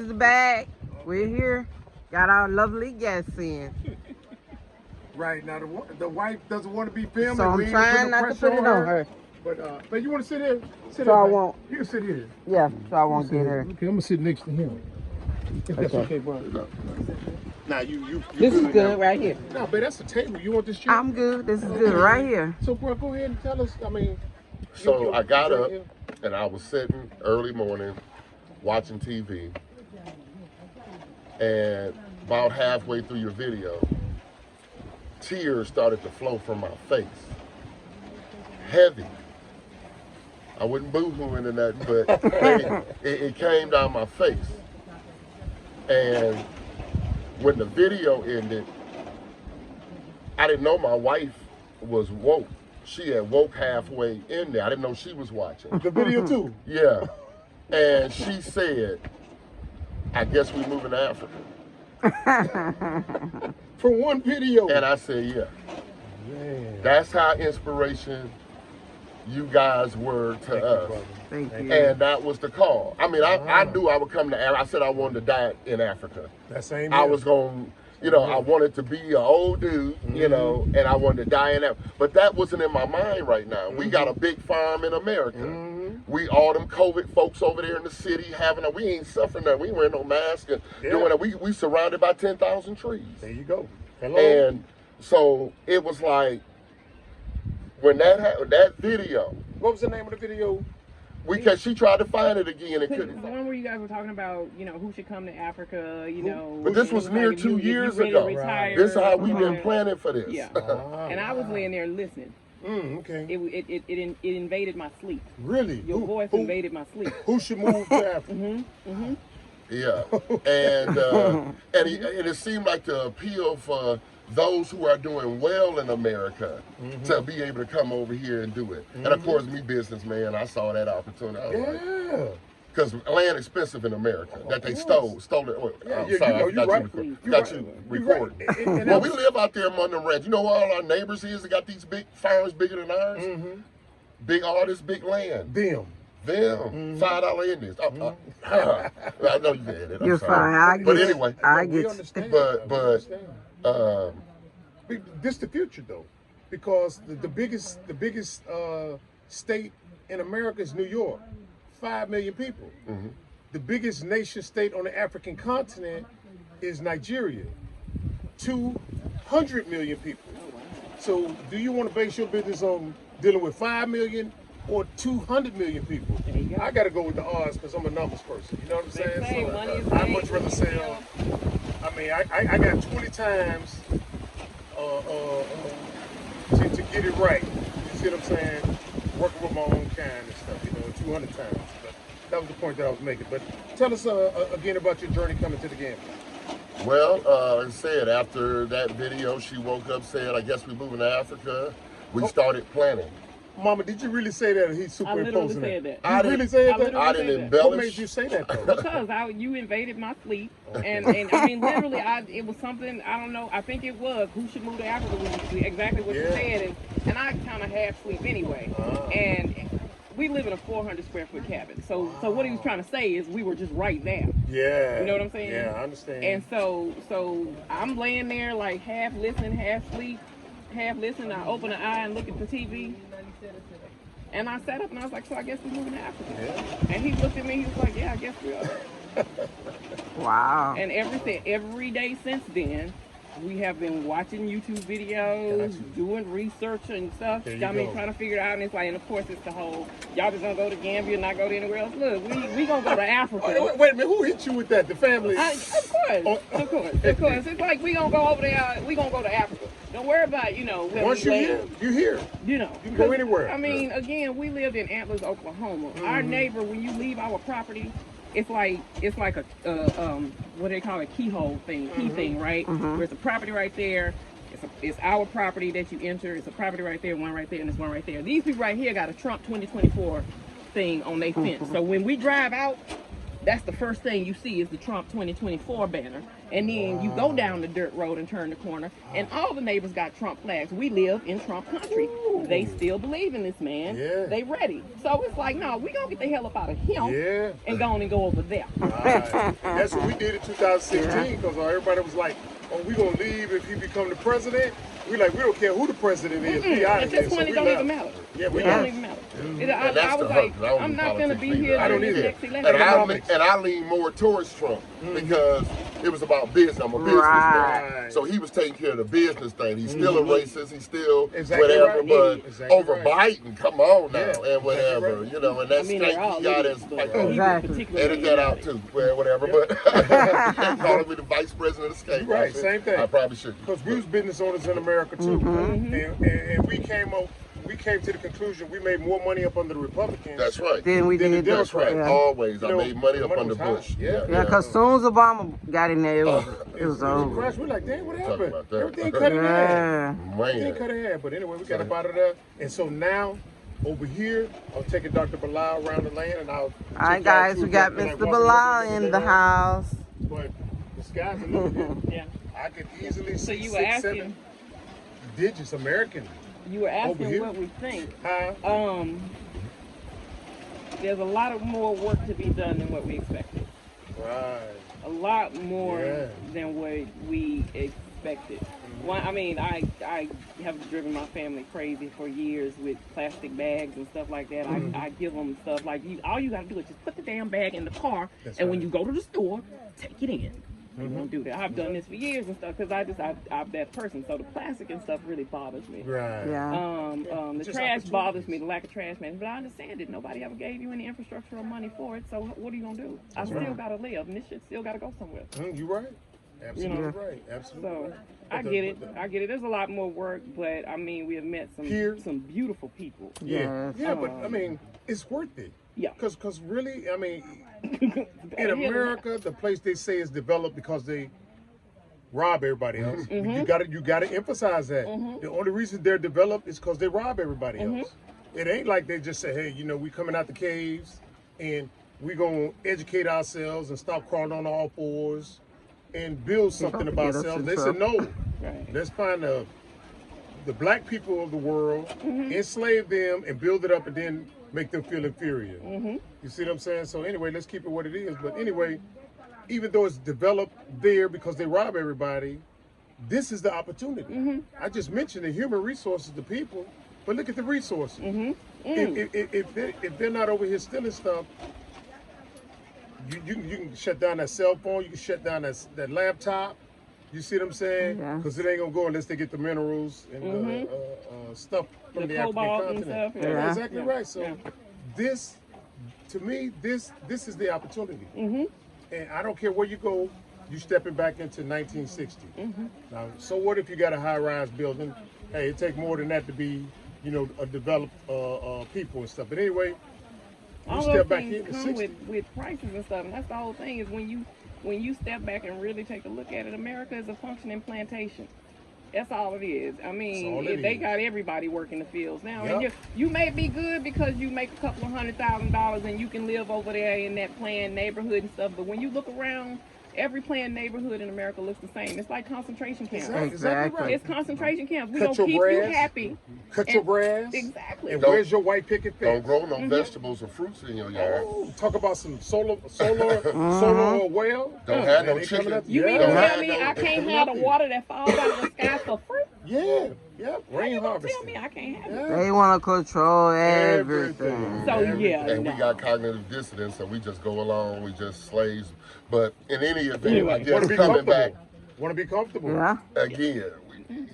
is the bag. We're here. Got our lovely guests in. Right now, the wife doesn't want to be filmed. So I'm trying not to put it on her. But you want to sit here? Sit So here, I man. won't. You can sit here. Yeah, so I won't get her. Okay, I'm gonna sit next to him. If that's okay, bro. Now you This is good right here. No, but that's the table. You want this chair? I'm good. This is good right here. So, bro, go ahead and tell us. I mean, So I got up and I was sitting early morning watching TV, and about halfway through your video, tears started to flow from my face. Heavy. I wasn't boo-hooing or nothing, but it came down my face. And when the video ended, I didn't know my wife was woke. She had woke halfway in there. I didn't know she was watching. The video too? Yeah. And she said, I guess we're moving to Africa. For one video. And I said, yeah. Man. That's how inspiration you guys were to us. Thank you. And that was the call. I mean, I knew I would come to Africa. I said I wanted to die in Africa. That same I was going, I wanted to be an old dude, and I wanted to die in Africa. But that wasn't in my mind right now. We got a big farm in America. We, all them COVID folks over there in the city we ain't suffering that. We ain't wearing no mask and doing that. We surrounded by 10,000 trees. There you go. Hello. And so it was like, when that video. What was the name of the video? Because she tried to find it again and couldn't. The one where you guys were talking about, who should come to Africa, But this was near 2 years ago. This is how we've been planning for this. Yeah. And I was laying there listening. Okay. It invaded my sleep. Really? Your voice invaded my sleep. Who should move to Africa? Yeah. And it seemed like the appeal for those who are doing well in America to be able to come over here and do it. And of course, me businessman, I saw that opportunity. I was like, because land expensive in America that they stole it. Oh, I'm sorry, I got you recording. Well, we live out there among the reds. You know what all our neighbors is? They got these big farms bigger than ours. Big artists, big land. Them. $5 Indians. I know you did it. You're fine. I get But anyway, I get but this the future though, because the biggest state in America is New York, 5 million people. The biggest nation state on the African continent is Nigeria, 200 million people. So do you want to base your business on dealing with 5 million or 200 million people? I got to go with the odds because I'm a numbers person. You know what I'm saying? So I'd much rather sell. I mean, I got 20 times to get it right. You see what I'm saying? Working with my own kind and stuff, 200 times. But that was the point that I was making. But tell us again about your journey coming to the Gambia. Well, like I said, after that video, she woke up, said, I guess we're moving to Africa. We started planning. Mama, did you really say that? Or he's superimposing said that. You really said that? I didn't embellish. What made you say that though? Because you invaded my sleep, and I mean literally, it was something, I don't know. I think it was who should move to Africa was exactly what you said, and I kind of half sleep anyway, and we live in a 400 square foot cabin. So what he was trying to say is we were just right there. Yeah. You know what I'm saying? Yeah, I understand. And so I'm laying there like half listening, half sleep, half listening. I open an eye and look at the TV. And I sat up and I was like, so I guess we're moving to Africa. Yeah. And he looked at me, he was like, yeah, I guess we are. Wow. And every day since then, we have been watching YouTube videos, doing research and stuff. Trying to figure it out. And it's like, and of course, it's the whole, y'all just gonna go to Gambia and not go to anywhere else. Look, we gonna go to Africa. Wait a minute, who hit you with that? The family? Of course. It's like, we gonna go over there, we gonna go to Africa. Don't worry about, once you're here, you're here. You can go anywhere. I mean, again, we lived in Antlers, Oklahoma. Our neighbor, when you leave our property, it's like a what do they call it, keyhole thing, key thing, right? There's a property right there. It's our property that you enter. It's a property right there, one right there, and there's one right there. These people right here got a Trump 2024 thing on their fence. So when we drive out, that's the first thing you see is the Trump 2024 banner. And then you go down the dirt road and turn the corner, and all the neighbors got Trump flags. We live in Trump country. They still believe in this man. Yeah. They ready. So it's like, no, we gonna get the hell up out of him Yeah. and go on and go over there. Right. That's what we did in 2016 because everybody was like, oh, we gonna leave if he become the president. We like, we don't care who the president is. We out At of here. this point, it we don't left. even matter. Yeah, we It don't left. even matter. And that's I was the like, hook. I don't I'm do not gonna politics be either. here I don't during either. this next And election. I lean more towards Trump because it was about business. I'm a businessman. Right. So he was taking care of the business thing. He's still a racist. He's still Exactly whatever. right. But Exactly over right. Biden, come on now, Yeah, and whatever. exactly right. You know, and that they're all skank he got idiots, his but like, he was Exactly. particularly edit that out too. Well, whatever. But calling me the vice president of skank. Right, same thing. I probably should. Because we was business owners in America too, and we came to the conclusion we made more money up under the Republicans. That's right. Then we Then the did Democrats. Yeah. Always. You I know, made money the up money under was high. Bush. Yeah. Yeah, because soon as Obama got in there, it was It was over. crash. We're like, dang, what Talk happened? about that. Everything cut in half. Yeah. Everything Man. cut in half. But anyway, we got up out of there, and so now over here, I'm taking Dr. Bilal around the land, and I'll. All right, guys, we got Mr. Bilal in the house. But the sky's the limit. Yeah. I could easily So see you were 6, asking, 7 digits American. you were Over asking here? what we think. Huh? There's a lot of more work to be done than what we expected. Right. A lot more Yeah. than what we expected. One, I mean, I have driven my family crazy for years with plastic bags and stuff like that. I give them stuff like, all you got to do is just put the damn bag in the car, That's and when right. you go to the store, take it in. You won't do that. I've done this for years and stuff because I'm that person. So the plastic and stuff really bothers me. Right. Yeah. The Just trash bothers opportunities. me, the lack of trash management. But I understand it. Nobody ever gave you any infrastructure or money for it. So what are you gonna do? I still gotta live, and this shit still gotta go somewhere. You right. Absolutely You know. right. Absolutely So right. I get it. I get it. There's a lot more work, but I mean, we have met Here. some beautiful people. Yeah. Yes. Yeah, but I mean, it's worth it. Yeah. Because really, I mean, In in America, the place they say is developed because they rob everybody else. You gotta emphasize that. The only reason they're developed is because they rob everybody else. It ain't like they just say, hey, you know, we coming out the caves and we gonna educate ourselves and stop crawling on all fours and build something Get about us ourselves. in They said no. Right. Let's find the black people of the world, enslave them and build it up and then make them feel inferior. You see what I'm saying? So anyway, let's keep it what it is. But anyway, even though it's developed there because they rob everybody, this is the opportunity. I just mentioned the human resources, the people, but look at the resources. If they're not over here stealing stuff, you can shut down that cell phone, you can shut down that laptop. You see what I'm saying? Yeah. Because it ain't gonna go unless they get the minerals and stuff from the African cobalt and continent. stuff. Yeah. Exactly Yeah. right. So Yeah. this, to me, this is the opportunity. And I don't care where you go, you stepping back into 1960. Now, so what if you got a high-rise building? Hey, it take more than that to be, you know, a developed people and stuff. But anyway, we All step those back things into come 60. with prices and stuff, and that's the whole thing. Is when you step back and really take a look at it, America is a functioning plantation. That's all it is. I mean, all it they is. got everybody working the fields now, Yep. and you may be good because you make a couple of $100,000 and you can live over there in that planned neighborhood and stuff. But when you look around, every planned neighborhood in America looks the same. It's like concentration camps. Exactly right. It's concentration camps. We Cut gonna your keep you grass. happy. Cut your and- grass. Exactly. And Don't- where's your white picket Don't fence? grow no vegetables or fruits in your yard. Oh, talk about some solar well. Don't have no They coming chicken. up- You mean Don't to have tell me no- I they can't coming have up the here. water that falls out of the sky for free? Yeah. Yep. How Rain you gonna tell harvesting. me I can't have it? Yeah. They want to control Everything. everything. So yeah, And we no. got cognitive dissonance, so we just go along, we just slaves. But in any event, Anyway, I Want guess to be coming comfortable. back Want to be comfortable. Yeah. again,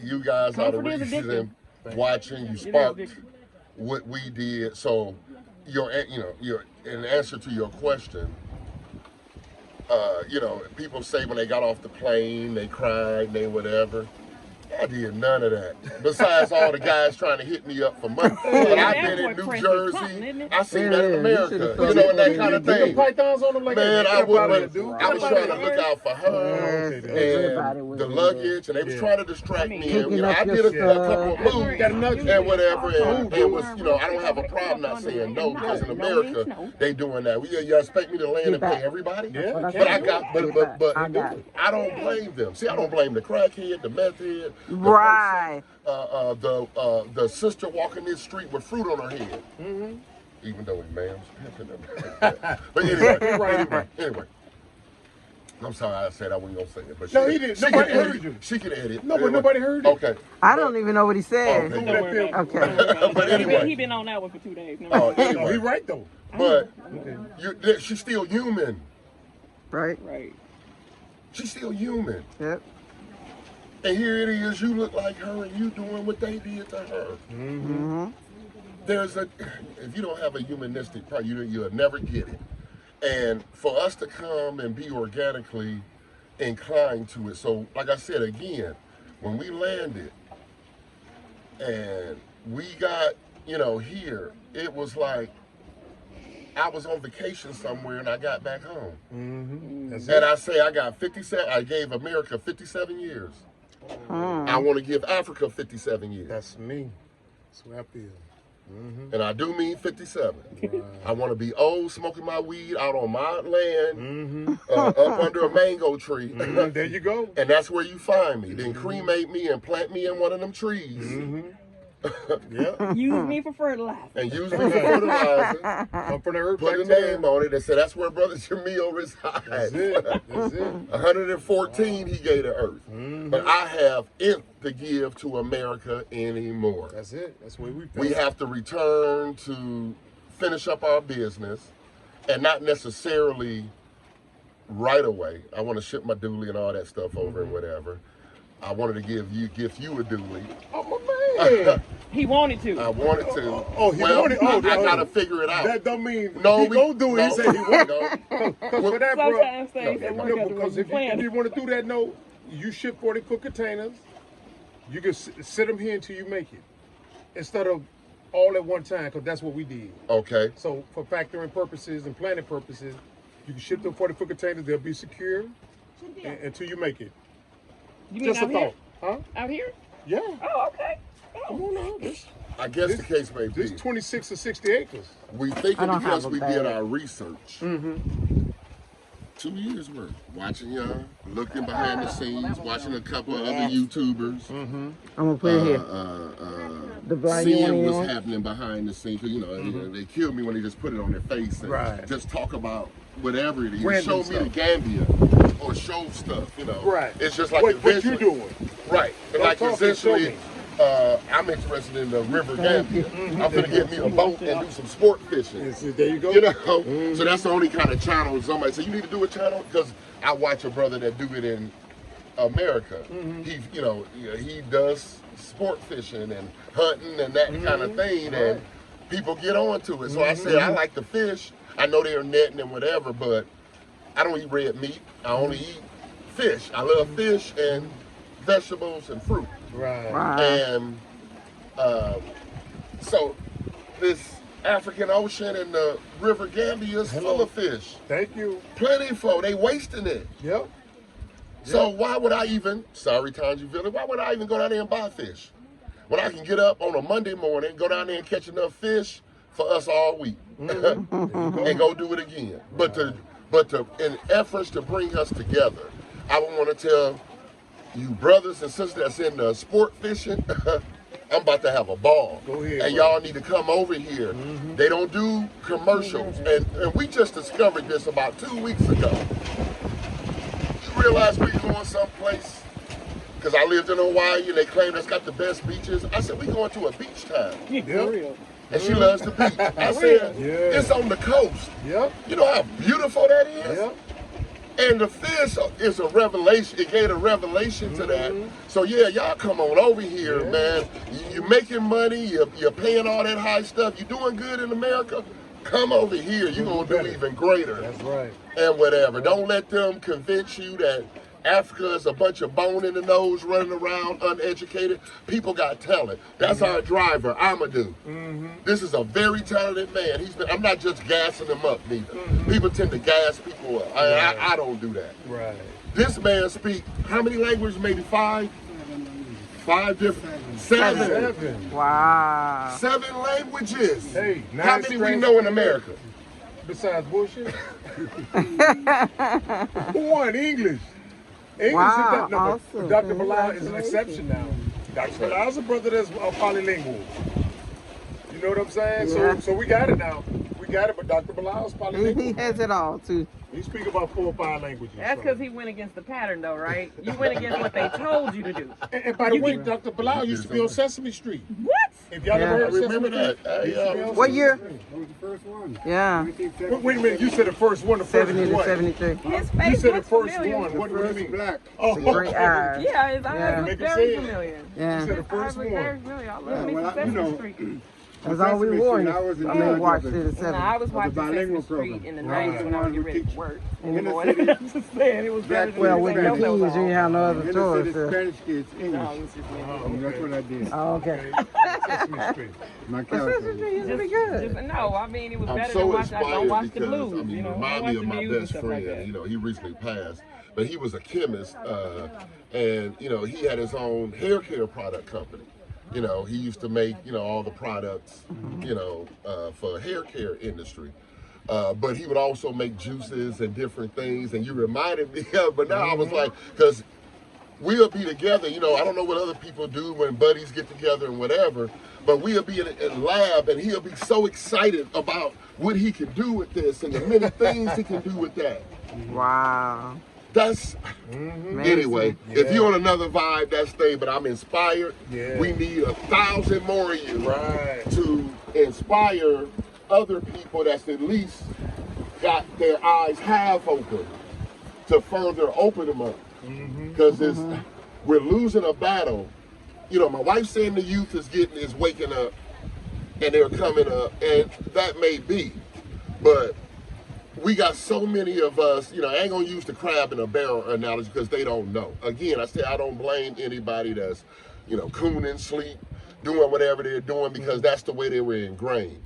you guys are the Comfort is reason addictive. watching, you is sparked addictive. what we did. So your in answer to your question, people say when they got off the plane, they cried, they whatever. I did none of that. Besides all the guys trying to hit me up for money. But I've been in New Jersey. I seen that in America. You know, and that kind of thing. Pythons on them like man, that. I was trying to look out for her and the luggage, and they was trying to distract me. And, you know, I did a couple of moves and whatever, and it was, you know, I don't have a problem not saying no, because in America they doing that. You expect me to land and pay everybody? Yeah. But I don't blame them. See, I don't blame the crackhead, the meth head, Right. the sister walking this street with fruit on her head. Even though his man's pimping them. But anyway. I'm sorry I said I wasn't gonna say it, but no, he didn't. Nobody heard you. She can edit. No, but nobody heard it. Okay. I don't even know what he said. Okay. But anyway, he been on that one for 2 days. Oh, anyway. No, he right though. But she's still human. Right. Right. She's still human. Yep. And here it is, you look like her and you doing what they did to her. If you don't have a humanistic part, you'll never get it. And for us to come and be organically inclined to it. So like I said, again, when we landed and we got, you know, here, it was like I was on vacation somewhere and I got back home. And I say I got 57, I gave America 57 years. I want to give Africa 57 years. That's me. That's what I feel. And I do mean 57. Right. I want to be old, smoking my weed out on my land, up under a mango tree. There you go. And that's where you find me. Then cremate me and plant me in one of them trees. Yeah. Use me for fertilizer. And use me for fertilizer. Come from the earth. Put a name on it and say that's where Brother Jamil resides. That's it. That's it. 114 he gave to earth. But I have it to give to America anymore. That's it. That's where we have to return to finish up our business, and not necessarily right away. I want to ship my dually and all that stuff over and whatever. I wanted to give you a dually. Oh my man! He wanted to. I wanted to. He wanted. I gotta figure it out. That don't mean he gonna do it. He said he wanted. Because for that, bro. Sometimes things Because if you want to do that, you ship 40-foot containers. You can sit them here until you make it, instead of all at one time. Because that's what we did. Okay. So for factoring purposes and planning purposes, you can ship them 40-foot containers. They'll be secure until you make it. You mean just a thought, huh? Out here? Yeah. Oh, okay. Come on now. I guess the case may be. This 26 or 60 acres. We thinking because we did our research. 2 years worth. Watching y'all, looking behind the scenes, watching a couple of other YouTubers. I'm gonna put it here. Seeing what's happening behind the scenes. You know, they kill me when they just put it on their face and just talk about whatever it is. Random show me the Gambia or show stuff, you know. Right. It's just like what you're doing. Right. And like essentially, I'm interested in the river Gambia. I'm gonna get me a boat and do some sport fishing. There you go. You know, so that's the only kind of channel somebody say you need to do a channel, because I watch a brother that do it in America. He does sport fishing and hunting and that kind of thing, and people get onto it. So I said I like to fish. I know they're netting and whatever, but I don't eat red meat. I only eat fish. I love fish and vegetables and fruit. Right. And so this African Ocean and the River Gambia is full of fish. Thank you. Plenty full. They wasting it. Yep. So why would I even, sorry Tangier, why would I even go down there and buy fish? When I can get up on a Monday morning, go down there and catch enough fish for us all week. And go do it again. But in efforts to bring us together, I would want to tell you brothers and sisters that's in the sport fishing, I'm about to have a ball. Go ahead, and y'all need to come over here. They don't do commercials. And we just discovered this about 2 weeks ago. You realize we're going someplace? Because I lived in Hawaii and they claim that's got the best beaches. I said, we going to a beach town. For real. And she loves the beach. I said, it's on the coast. Yep. You know how beautiful that is? Yep. And the fish is a revelation. It gave a revelation to that. So yeah, y'all come on over here, man. You're making money. You're paying all that high stuff. You're doing good in America. Come over here. You're going to do even greater. That's right. And whatever. Don't let them convince you that Africa is a bunch of bone in the nose running around, uneducated. People got talent. That's our driver, Amadou. This is a very talented man. I'm not just gassing him up, neither. People tend to gas people up. I don't do that. Right. This man speaks how many languages? Maybe 5? 5 different. 7. Wow. 7 languages. Hey, how many we know in America? Besides bullshit? One, English. English Wow, is that, awesome. Dr. Bilal is an exception now. Dr. Bilal's a brother that's polylingual. You know what I'm saying? Yeah. So we got it now. We got it, but Dr. Bilal's He polylingual. has it all too. He speaks about 4 or 5 languages. That's because he went against the pattern, though, right? You went against what they told you to do. And by the way, Dr. Bilal used to be on Sesame Street. What? If y'all Yeah. ever I heard Sesame remember Street, that. he used to be on What Sesame year? Street. That was the first one. Yeah. Wait a minute, you said the first one, the first 70 to one. 73. His You face said the looks first familiar. one. What do you First mean? black. Oh, Great eyes. Yeah, his eyes Yeah. look Make him very say it. familiar. Yeah. You said the His first eyes look very one. familiar. I love Yeah, me well, some you Sesame know, Street. That's all we Sesame wore. Street, I was in I mean, charge watched of it it. at 7. Nah, I was Of the watching Sesame bilingual Street program. in the Right. 90s when I was getting ready to work. In the Anymore. city, I'm just saying, it was better than Well, with anything the else that was kids, you on. ain't have no other in the choice. city, Spanish kids, No, English. it was just me. That's what I did. Oh, okay. Sesame Street. My But Sesame character. Street used to be good. No, I mean, it was I'm better so than watch. I don't inspired watch the because, blues. I mean, You know, I remind watch me the of my news and best stuff friend. like that. You know, he recently passed, but he was a chemist, and you know, he had his own hair care product company. You know, he used to make, you know, all the products, you know, for hair care industry. But he would also make juices and different things, and you reminded me of, but now I was like, because we'll be together, you know, I don't know what other people do when buddies get together and whatever, but we'll be in a lab and he'll be so excited about what he can do with this and the many things he can do with that. Wow. That's, anyway, if you're on another vibe, that's thing, but I'm inspired. Yeah. We need 1,000 more of you Right. to inspire other people that's at least got their eyes half open to further open them up. Because we're losing a battle. You know, my wife's saying the youth is waking up and they're coming up, and that may be, but we got so many of us, you know, I ain't gonna use the crab in a barrel analogy because they don't know. Again, I say I don't blame anybody that's, you know, cooning, sleep, doing whatever they're doing because that's the way they were ingrained.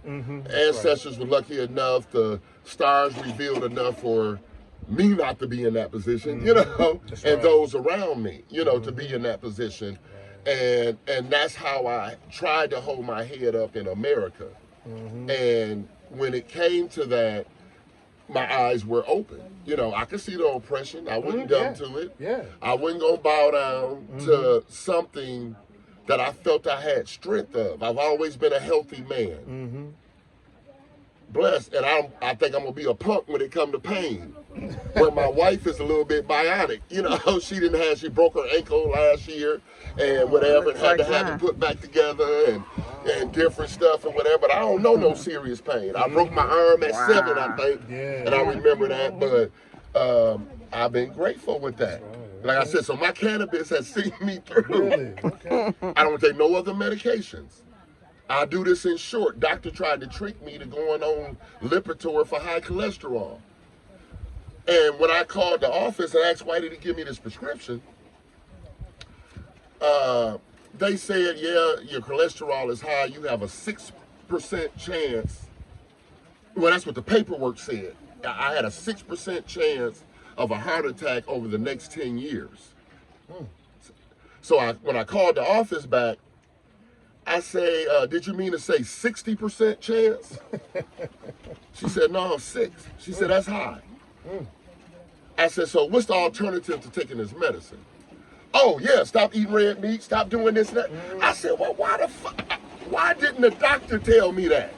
Ancestors were lucky enough, the stars revealed enough for me not to be in that position, you know, and those around me, you know, to be in that position. And that's how I tried to hold my head up in America. And when it came to that, my eyes were open. You know, I could see the oppression. I wasn't dumb to it. Yeah. I wasn't gonna bow down to something that I felt I had strength of. I've always been a healthy man. Blessed, and I think I'm gonna be a punk when it come to pain. Where my wife is a little bit bionic, you know, she broke her ankle last year and whatever, and had to have it put back together and different stuff and whatever. But I don't know no serious pain. I broke my arm at 7, I think, and I remember that. But I've been grateful with that. Like I said, so my cannabis has seen me through. Really? Okay. I don't take no other medications. I do this in short. Doctor tried to trick me to going on Lipitor for high cholesterol. And when I called the office and asked why did he give me this prescription, they said, yeah, your cholesterol is high. You have a 6% chance. Well, that's what the paperwork said. I had a 6% chance of a heart attack over the next 10 years. So when I called the office back, I say, did you mean to say 60% chance? She said, no, 6. She said, that's high. I said, so what's the alternative to taking this medicine? Oh, yeah, stop eating red meat, stop doing this and that. I said, well, why didn't the doctor tell me that?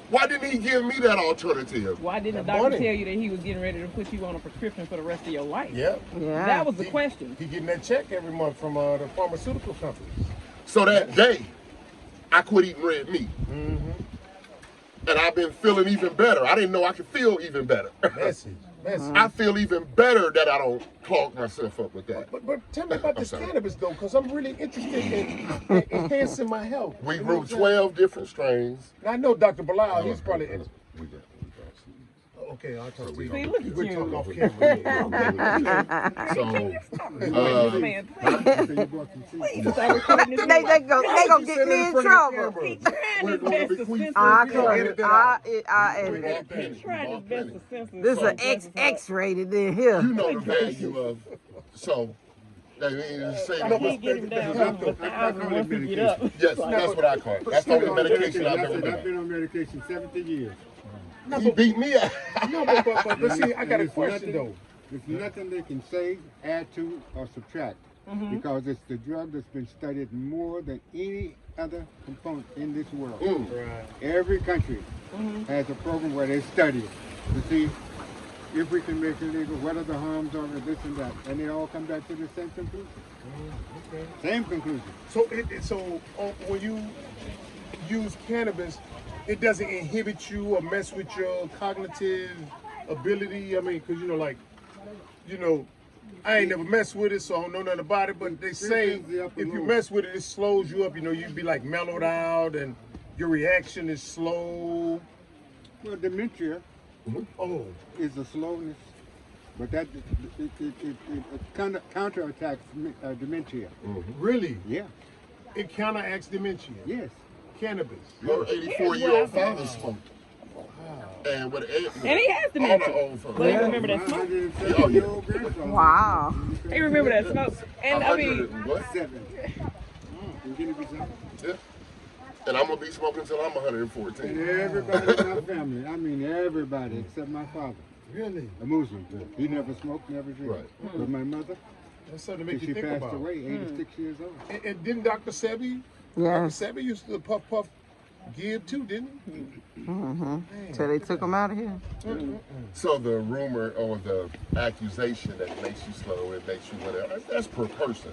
Why didn't he give me that alternative? Why didn't the doctor tell you that he was getting ready to put you on a prescription for the rest of your life? Yep. Yeah. That was the question. He getting that check every month from the pharmaceutical companies. So that day, I quit eating red meat. And I've been feeling even better. I didn't know I could feel even better. Message. I feel even better that I don't clog myself up with that. But tell me about this cannabis though, because I'm really interested in enhancing my health. We You know grew 12 different strains. And I know Dr. Bilal, he's probably We got Okay, I'll talk to you. See, look at We'll you. talk off camera. So, Man, So you bought some seeds. please start recording this they man. gonna get me in trouble. He trying his best to censor I himself. edit it. I we edit bought it. pennies. He tried We his bought best to pennies. censor This is himself. an XX rated in here. You know the value of, so, I mean, it's saying, I can't get him down to a thousand once he get up. yes, that's what I call it. That's the only medication I've ever I've been been on medication 17 years. on. He beat me out. No, but see, I got a There's question nothing- though. There's nothing they can say, add to, or subtract. Because it's the drug that's been studied more than any other component in this world. Right. Every country has a program where they study it to see if we can make it legal, what are the harms of it, this and that. And they all come back to the same conclusion. Okay. Same conclusion. So, when you use cannabis, it doesn't inhibit you or mess with your cognitive ability. I mean, because I ain't never messed with it, so I don't know nothing about it. But they say if you mess with it, it slows you up. You'd be like mellowed out, and your reaction is slow. Well, dementia Oh, is a slowness, but that it counterattacks dementia. really? Yeah. It counteracts dementia. Yes. Cannabis. Your 84-year-old father smoked. And with And he has all the dementia. old folks. But he remember that My smoke. 107-year-old grandson. Wow. He remember that smoke. And I mean, 100 and what? 7. And Guinea Bissau. Yeah. And I'm gonna be smoking until I'm 114. And everybody in my family, I mean everybody except my father, Really? a Muslim. He never smoked, never drank. Right. But my mother, That's something to make she you think passed about. away, 86 years old. And didn't Dr. Sebi? Yes. Dr. Sebi used to puff give too, didn't he? So they took him out of here. So the rumor or the accusation that it makes you slow, it makes you whatever, that's per person.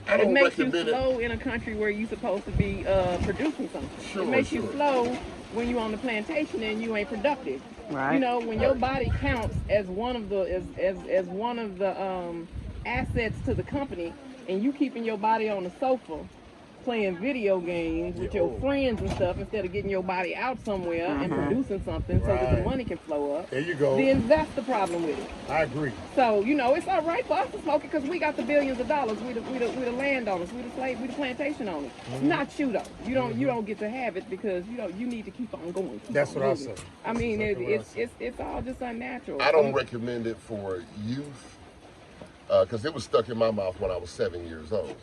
I it don't makes you recommend it. slow in a country where you're supposed to be producing something. Sure, it makes you sure. slow when you're on the plantation and you ain't productive. Right. You know, when your body counts as one of the as one of the assets to the company, and you keeping your body on the sofa playing video games with your friends and stuff instead of getting your body out somewhere and producing something so that the Right. money can flow up, There you go. then that's the problem with it. I agree. So, it's all right for us to smoke it because we got the billions of dollars. We the landowners. We the slave. We the plantation owners. Not you though. You don't get to have it because you need to keep on going. That's what I say. I mean, That's exactly what I it's all just unnatural. I don't recommend it for youth because it was stuck in my mouth when I was 7 years old.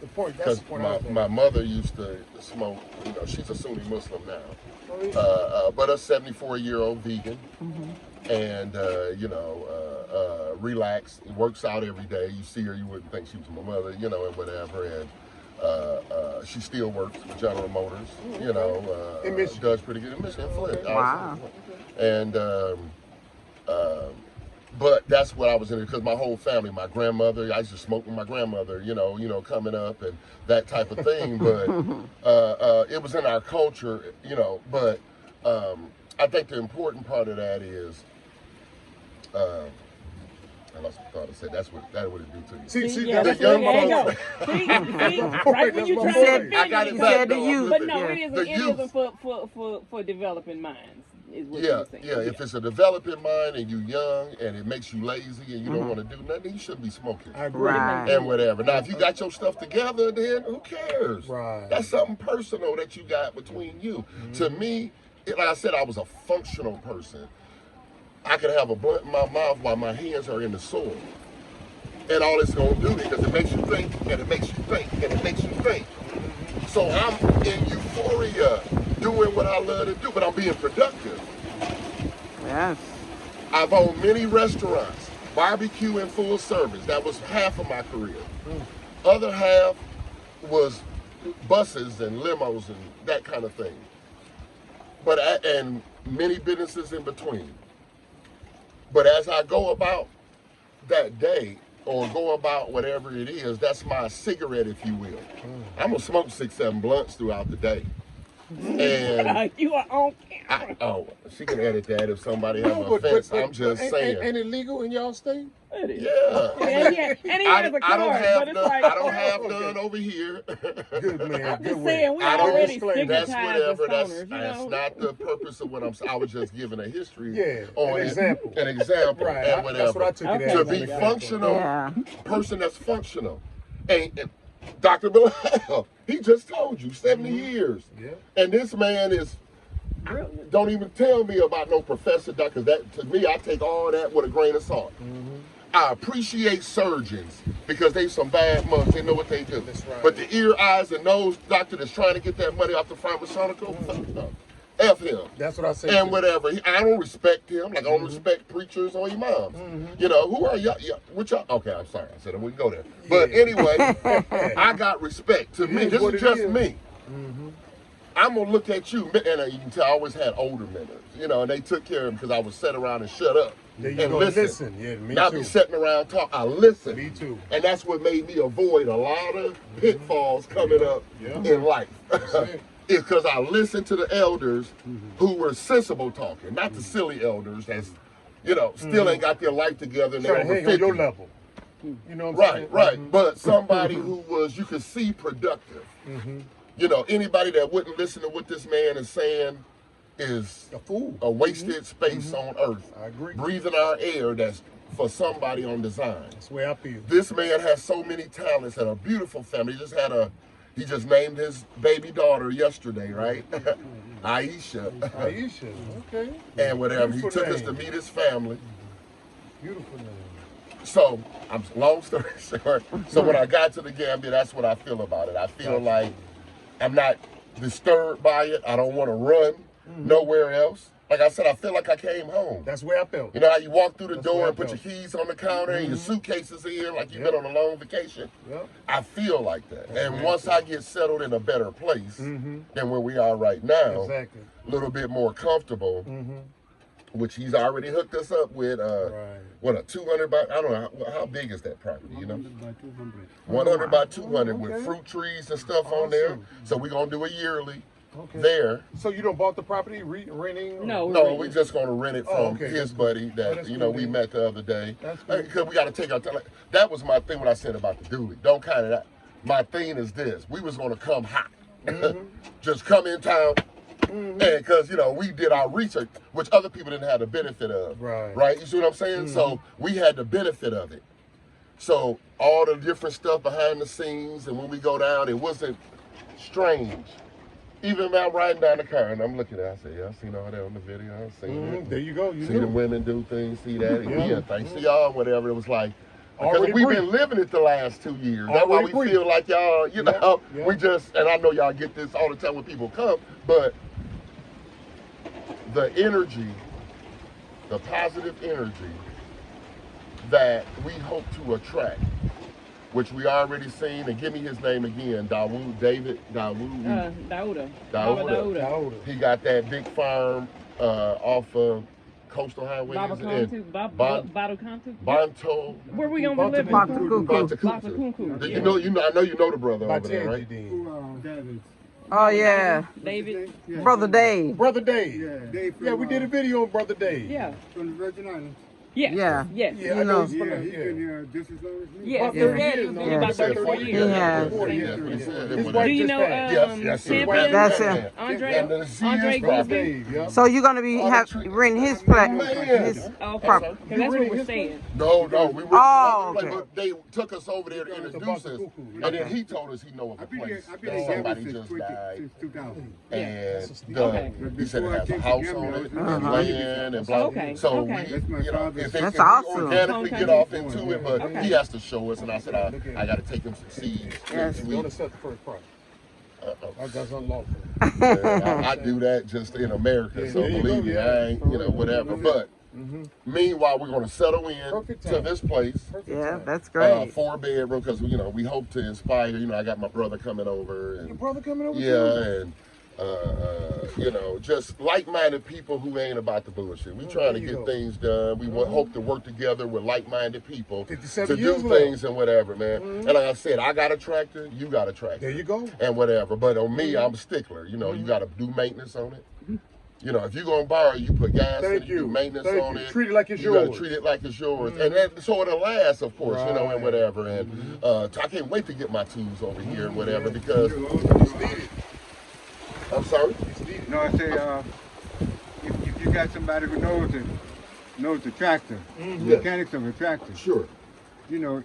The point. That's Because the point I was my mother used to smoke. She's a Sunni Muslim now, but a 74-year-old vegan, and relaxed, works out every day. You see her, you wouldn't think she was my mother, and whatever. And she still works with General Motors, In Michigan. does pretty good in Michigan, Flint. Wow. And but that's what I was in because my whole family, my grandmother, I used to smoke with my grandmother, coming up and that type of thing. But it was in our culture, But I think the important part of that is, I lost my thought. I said that's what it do to you. See, Yeah, that's the young there you folks- go. See, right when you try said- to I got it finish, back, said the though. youth. but no, Yeah. it isn't. The It youth. isn't for developing minds. Is what Yeah, you're saying. yeah. If it's a developing mind and you're young and it makes you lazy and you don't want to do nothing, you shouldn't be smoking. I agree. Right. And whatever. Now, if you got your stuff together, then who cares? Right. That's something personal that you got between you. To me, like I said, I was a functional person. I could have a blunt in my mouth while my hands are in the soil. And all it's going to do because it makes you think, and it makes you think, and it makes you think. So I'm in euphoria doing what I love to do, but I'm being productive. Yes. I've owned many restaurants, barbecue and full service. That was half of my career. Other half was buses and limos and that kind of thing. And many businesses in between. But as I go about that day or go about whatever it is, that's my cigarette, if you will. I'm gonna smoke 6, 7 blunts throughout the day. And you are on camera. she can edit that if somebody has No, an offense. I'm just saying. Ain't it legal in y'all state? It is. Yeah. And he has a card, I don't have but it's none. like, I don't have none over here. Good man. I'm Good just way. saying, we I don't already explain that. That's stigmatized as whatever. stoners, That's you know? not the purpose of what I'm saying. I was just giving a history. Yeah, on an example. An example. Right. And whatever. That's what I took it Okay. as. To be an example. functional, Yeah. person that's functional. And Dr. Bilal, he just told you 70 years. Yeah. And this man is, don't even tell me about no professor, because that, to me, I take all that with a grain of salt. I appreciate surgeons because they some bad mugs. They know what they do. That's right. But the ear, eyes, and nose doctor that's trying to get that money off the pharmaceutical, F him. That's what I said. And whatever. I don't respect him. Like I don't respect preachers or imams. You know, who are y'all? Which y'all? Okay, I'm sorry. I said we can go there. But anyway, I got respect. To me, this is just me. I'm gonna look at you, and you can tell I always had older mentors, you know, and they took care of him because I would sit around and shut up There you and go. listen. Yeah, me Not too. be sitting around talk. I listen. Me too. And that's what made me avoid a lot of pitfalls coming up in life. It's because I listened to the elders who were sensible talking, not the silly elders that's, you know, still ain't got their life together and they're Trying to over hang on 50. your level. You know what I'm saying? Right. But somebody who was, you could see productive. You know, anybody that wouldn't listen to what this man is saying is A fool. a wasted space on earth. I agree. Breathing our air that's for somebody on design. That's the way I feel. This man has so many talents and a beautiful family. He just named his baby daughter yesterday, right? Aisha. Aisha. Okay. And whatever. He Beautiful took us to name. meet his family. Beautiful name. So, long story short, so when I got to the Gambia, that's what I feel about it. I feel like I'm not disturbed by it. I don't want to run nowhere else. Like I said, I feel like I came home. That's where I felt. You know how you walk through the That's door where I and put your felt. keys on the counter and your suitcases in like you've Yep. been on a long vacation? Yep. I feel like that. And right. once I get settled in a better place than where we are right now, Exactly. a little bit more comfortable, which he's already hooked us up with, what, a 200 by, I don't know, how big is that property, you know? 100 by 200 with fruit trees and stuff on there. So we're going to do a yearly there. So you don't bought the property, renting? No. No, we're just going to rent it from Oh, okay. his buddy that, that's you know, good, we man. met the other day. That's good. Because we got to take our time. That was my thing when I said about the dually. Don't kind of that. My thing is this. We was going to come hot. Just come in town. And because, you know, we did our research, which other people didn't have the benefit of. Right. You see what I'm saying? So we had the benefit of it. So all the different stuff behind the scenes, and when we go down, it wasn't strange. Even when I'm riding down the car and I'm looking at it, I say, yeah, I seen all that on the video. I seen it. There you go. You See the knew. women do things, see that. And Yeah. yeah, thanks to y'all, whatever. It was like, because Already we've briefed. been living it the last 2 years. That's why we Already feel like y'all, you know, Yeah. we just, and I know y'all get this all the time when people come, but the energy, the positive energy that we hope to attract, which we already seen, and give me his name again, David. Dauda. He got that big farm off of Coastal Highway. Bonto. Where we gonna be living? Bontacucco. Yeah. You know, I know you know the brother By over there, right? Tangy, Oh yeah, David. Brother Dave. Brother Dave. Yeah, Dave from, Yeah, we did a video on Brother Dave. Yeah. from the Virgin Islands. Yes. Yeah. Yes. Yeah, You I know. he's Yeah, from he's there, been here just as long as me. Yes. About His 30 dad years was now. there about He said 34 40 years. He has. 40 Yeah. years, what he said. His It wife Do you just know passed. Yes, sir. Champion? That's him. him. Andre? And the Z Andre is property. Dave, yeah. So you're gonna be renting his flat, his Oh, okay. property. 'Cause that's what we're saying. No, we were. Oh, like, okay. but they took us over there to introduce us, and then he told us he know of a I've been here, place I've been that in Gambia somebody since, just 20, died, since 2000. and Okay. he said it Before I has a came to house Gambia, on I it, was and in land, and blah. Okay, So okay. That's my we, you know, father's. if That's we awesome. organically get off into it, but Okay. he has to show us, and I said I got to take him some seeds. Yes. We don't accept the first price. That's unlawful. I do that just in America, Yeah, so there you believe go, me, yeah. I ain't, you know, whatever. But meanwhile, we're going to settle in Perfect to time. this place. Yeah, that's great. 4-bedroom, because you know we hope to inspire. You know, I got my brother coming over, Your and brother coming over too? yeah, and you know, just like-minded people who ain't about the bullshit. We trying to get things done. We hope to work together with like-minded people to do things and whatever, man. And like I said, I got a tractor, you got a tractor. There you go. And whatever. But on me, I'm a stickler. You know, you got to do maintenance on it. You know, if you're going to borrow, you put gas in it, you do maintenance on it. Treat it like it's yours. You got to treat it like it's yours. And then, so it'll last, of course, you know, and whatever. And I can't wait to get my tools over here and whatever because... I'm sorry? No, I say, if you got somebody who knows the tractor, the mechanics of a tractor. Sure. You know,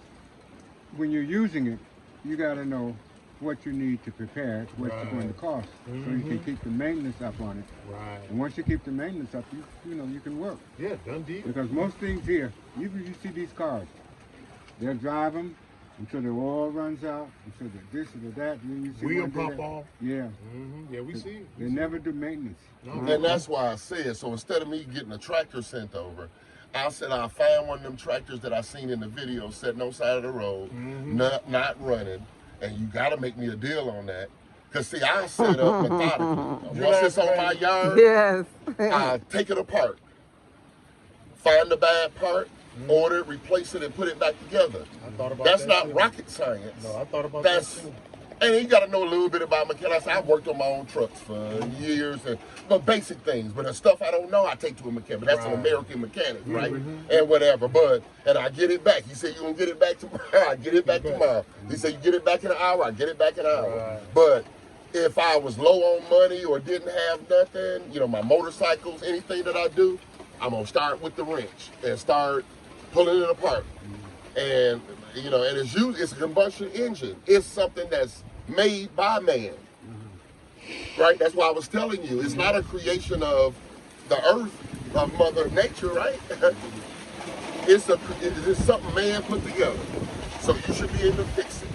when you're using it, you got to know what you need to prepare it, what it's going to cost, so you can keep the maintenance up on it. Right. And once you keep the maintenance up, you know you can work. Yeah, done deal. Because most things here, you see these cars, they'll drive them until the oil runs out, until the this or that, and then you see wheel pop off. Yeah. Yeah, we see it. They never do maintenance. And that's why I said, so instead of me getting a tractor sent over, I said I'll find one of them tractors that I seen in the video sitting on the side of the road, not running. And you got to make me a deal on that. Because, see, I set up methodically. Once it's on my yard, I'll take it apart. Find the bad part, order it, replace it, and put it back together. I thought about That's that not too. rocket science. No, I thought about That's, that too. And you got to know a little bit about mechanics. I've worked on my own trucks for years, but basic things. But the stuff I don't know, I take to a mechanic. That's an American mechanic, right? And whatever. And I get it back. He said, you going to get it back tomorrow? I get it back tomorrow. He said, you get it back in an hour? I get it back in an hour. But if I was low on money or didn't have nothing, you know, my motorcycles, anything that I do, I'm going to start with the wrench and start pulling it apart. And, you know, and it's a combustion engine. It's something that's made by man, right? That's why I was telling you, it's not a creation of the earth, of Mother Nature, right? It's something man put together. So you should be able to fix it.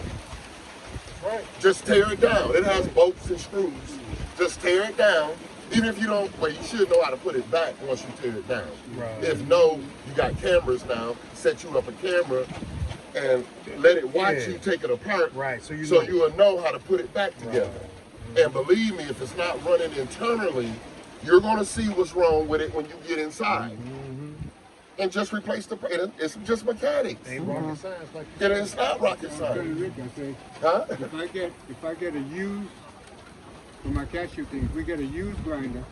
Right. Just tear it down. It has bolts and screws. Just tear it down. Even if you don't, well, you should know how to put it back once you tear it down. Right. If no, you got cameras now, set you up a camera and let it watch you take it apart. Right. So you will know how to put it back together. Right. And believe me, if it's not running internally, you're going to see what's wrong with it when you get inside. And just replace the, it's just mechanics. Ain't rocket science like that. It's not rocket science. Rick, I say, huh? If I get a used, for my cashew things, we get a used grinder.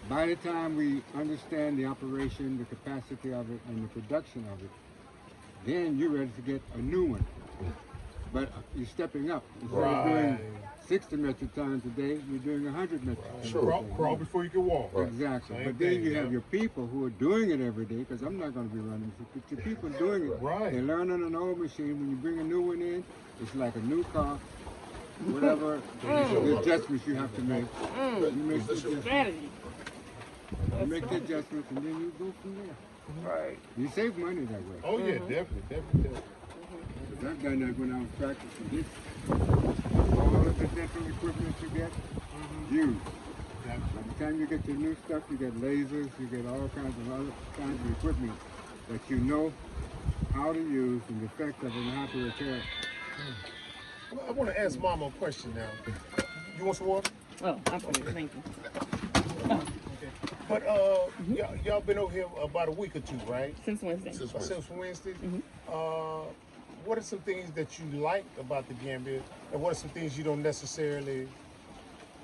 By the time we understand the operation, the capacity of it, and the production of it, then you're ready to get a new one. But you're stepping up. Instead of doing 60 metric tons a day, you're doing 100 metric tons a day. Crawl before you can walk. Exactly. Same but then thing, you have your people who are doing it every day, because I'm not going to be running. But your people doing it. Right. They learn on an old machine. When you bring a new one in, it's like a new car. Whatever the adjustments you have to make. You make the Strategy. You make the adjustments and then you go from there. Right. You save money that way. Oh yeah, definitely. Because I've done that when I was practicing this. All of the dental equipment you get, used. By the time you get your new stuff, you get lasers, you get all kinds of other kinds of equipment that you know how to use and the effect of it and how to repair it. Well, I want to ask Mama a question now. You want some water? Oh, I'm fine. Thank you. But y'all been over here about a week or two, right? Since Wednesday. Since Wednesday. What are some things that you like about the Gambia, and what are some things you don't necessarily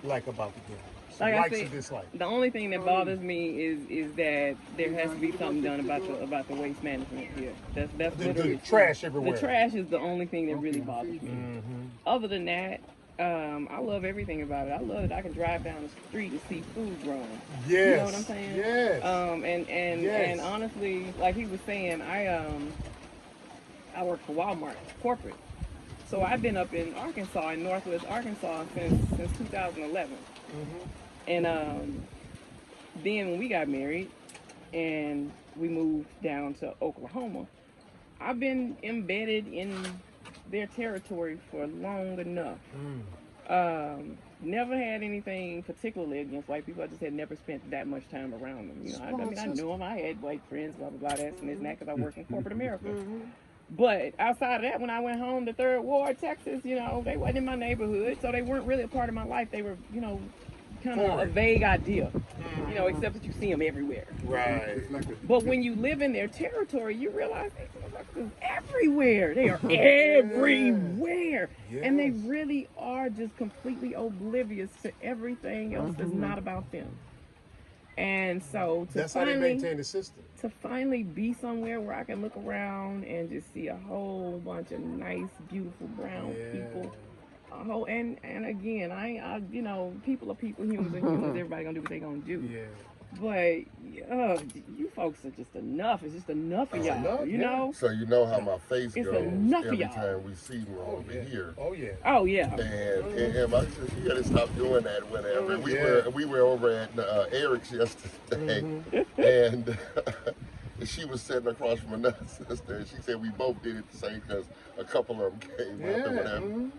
like about the Gambia? Some Like I likes said, and dislikes. the only thing that bothers me is that there has to be something done about the waste management here. That's literally the trash everywhere. The trash is the only thing that really bothers me. Other than that, I love everything about it. I love that I can drive down the street and see food growing. Yes. You know what I'm saying? Yes. And honestly, like he was saying, I work for Walmart corporate. So I've been up in Arkansas, in Northwest Arkansas, since 2011. And then when we got married and we moved down to Oklahoma, I've been embedded in their territory for long enough. Never had anything particularly against white people. I just had never spent that much time around them. You know, I knew them. I had white friends, blah, blah, blah, that's and this and that, because I work in corporate America. But outside of that, when I went home to Third Ward, Texas, you know, they wasn't in my neighborhood, so they weren't really a part of my life. They were, you know, kind of a vague idea, you know, except that you see them everywhere. Right. It's like a, But when you live in their territory, you realize these motherfuckers everywhere. They are everywhere. And they really are just completely oblivious to everything else that's not about them. And so That's how they maintain the system. to finally be somewhere where I can look around and just see a whole bunch of nice, beautiful brown people. And again, I you know, people are people, humans are humans. Everybody gonna do what they gonna do. Yeah. But you folks are just enough. It's just enough of y'all. You know. So you know how my face It's goes enough of every y'all. time we see me over here. Oh yeah. Oh yeah. And I said, you gotta stop doing that, whatever. We were over at Eric's yesterday, and she was sitting across from another sister, and she said we both did it the same because a couple of them came up and whatever.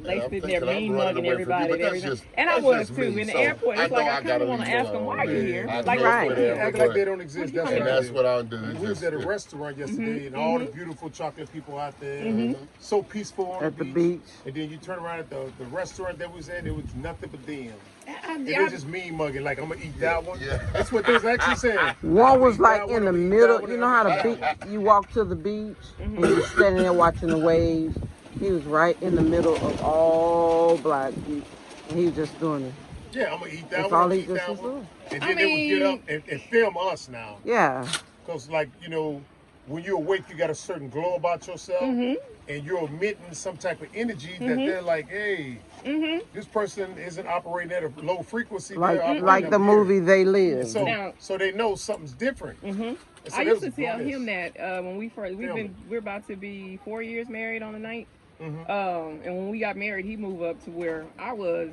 They sitting there mean mugging everybody and everything. And I was too. In the airport, it's like I kind of want to ask them, why are you here? Like, Act like they don't exist. That's And what I that's do. what I'll do. We was at a restaurant yesterday, and all the beautiful chocolate people out there, so peaceful on At the the beach. And then you turn around at the restaurant that we was at, it was nothing but them. And they I, just mean mugging, like, I'm gonna eat that one. Yeah. That's what they was actually saying. One was Eat like that in one, the I'm gonna eat middle. that one, You know how the beach, you walk to the beach and you're standing there watching the waves. He was right in the middle of all black people. And he was just doing it. Yeah, I'm gonna eat that That's one. all I'm he gonna eat just that was one. doing. And I then they would get mean- up and film us now. Yeah. Because, like, you know, when you're awake, you got a certain glow about yourself, and you're emitting some type of energy that they're like, hey, this person isn't operating at a low frequency. they're operating Like up the here. movie They And Live. so, Now- so they know something's different. And so I they used was to tell doing him this. that when we're about to be 4 years married on the night. And when we got married, he moved up to where I was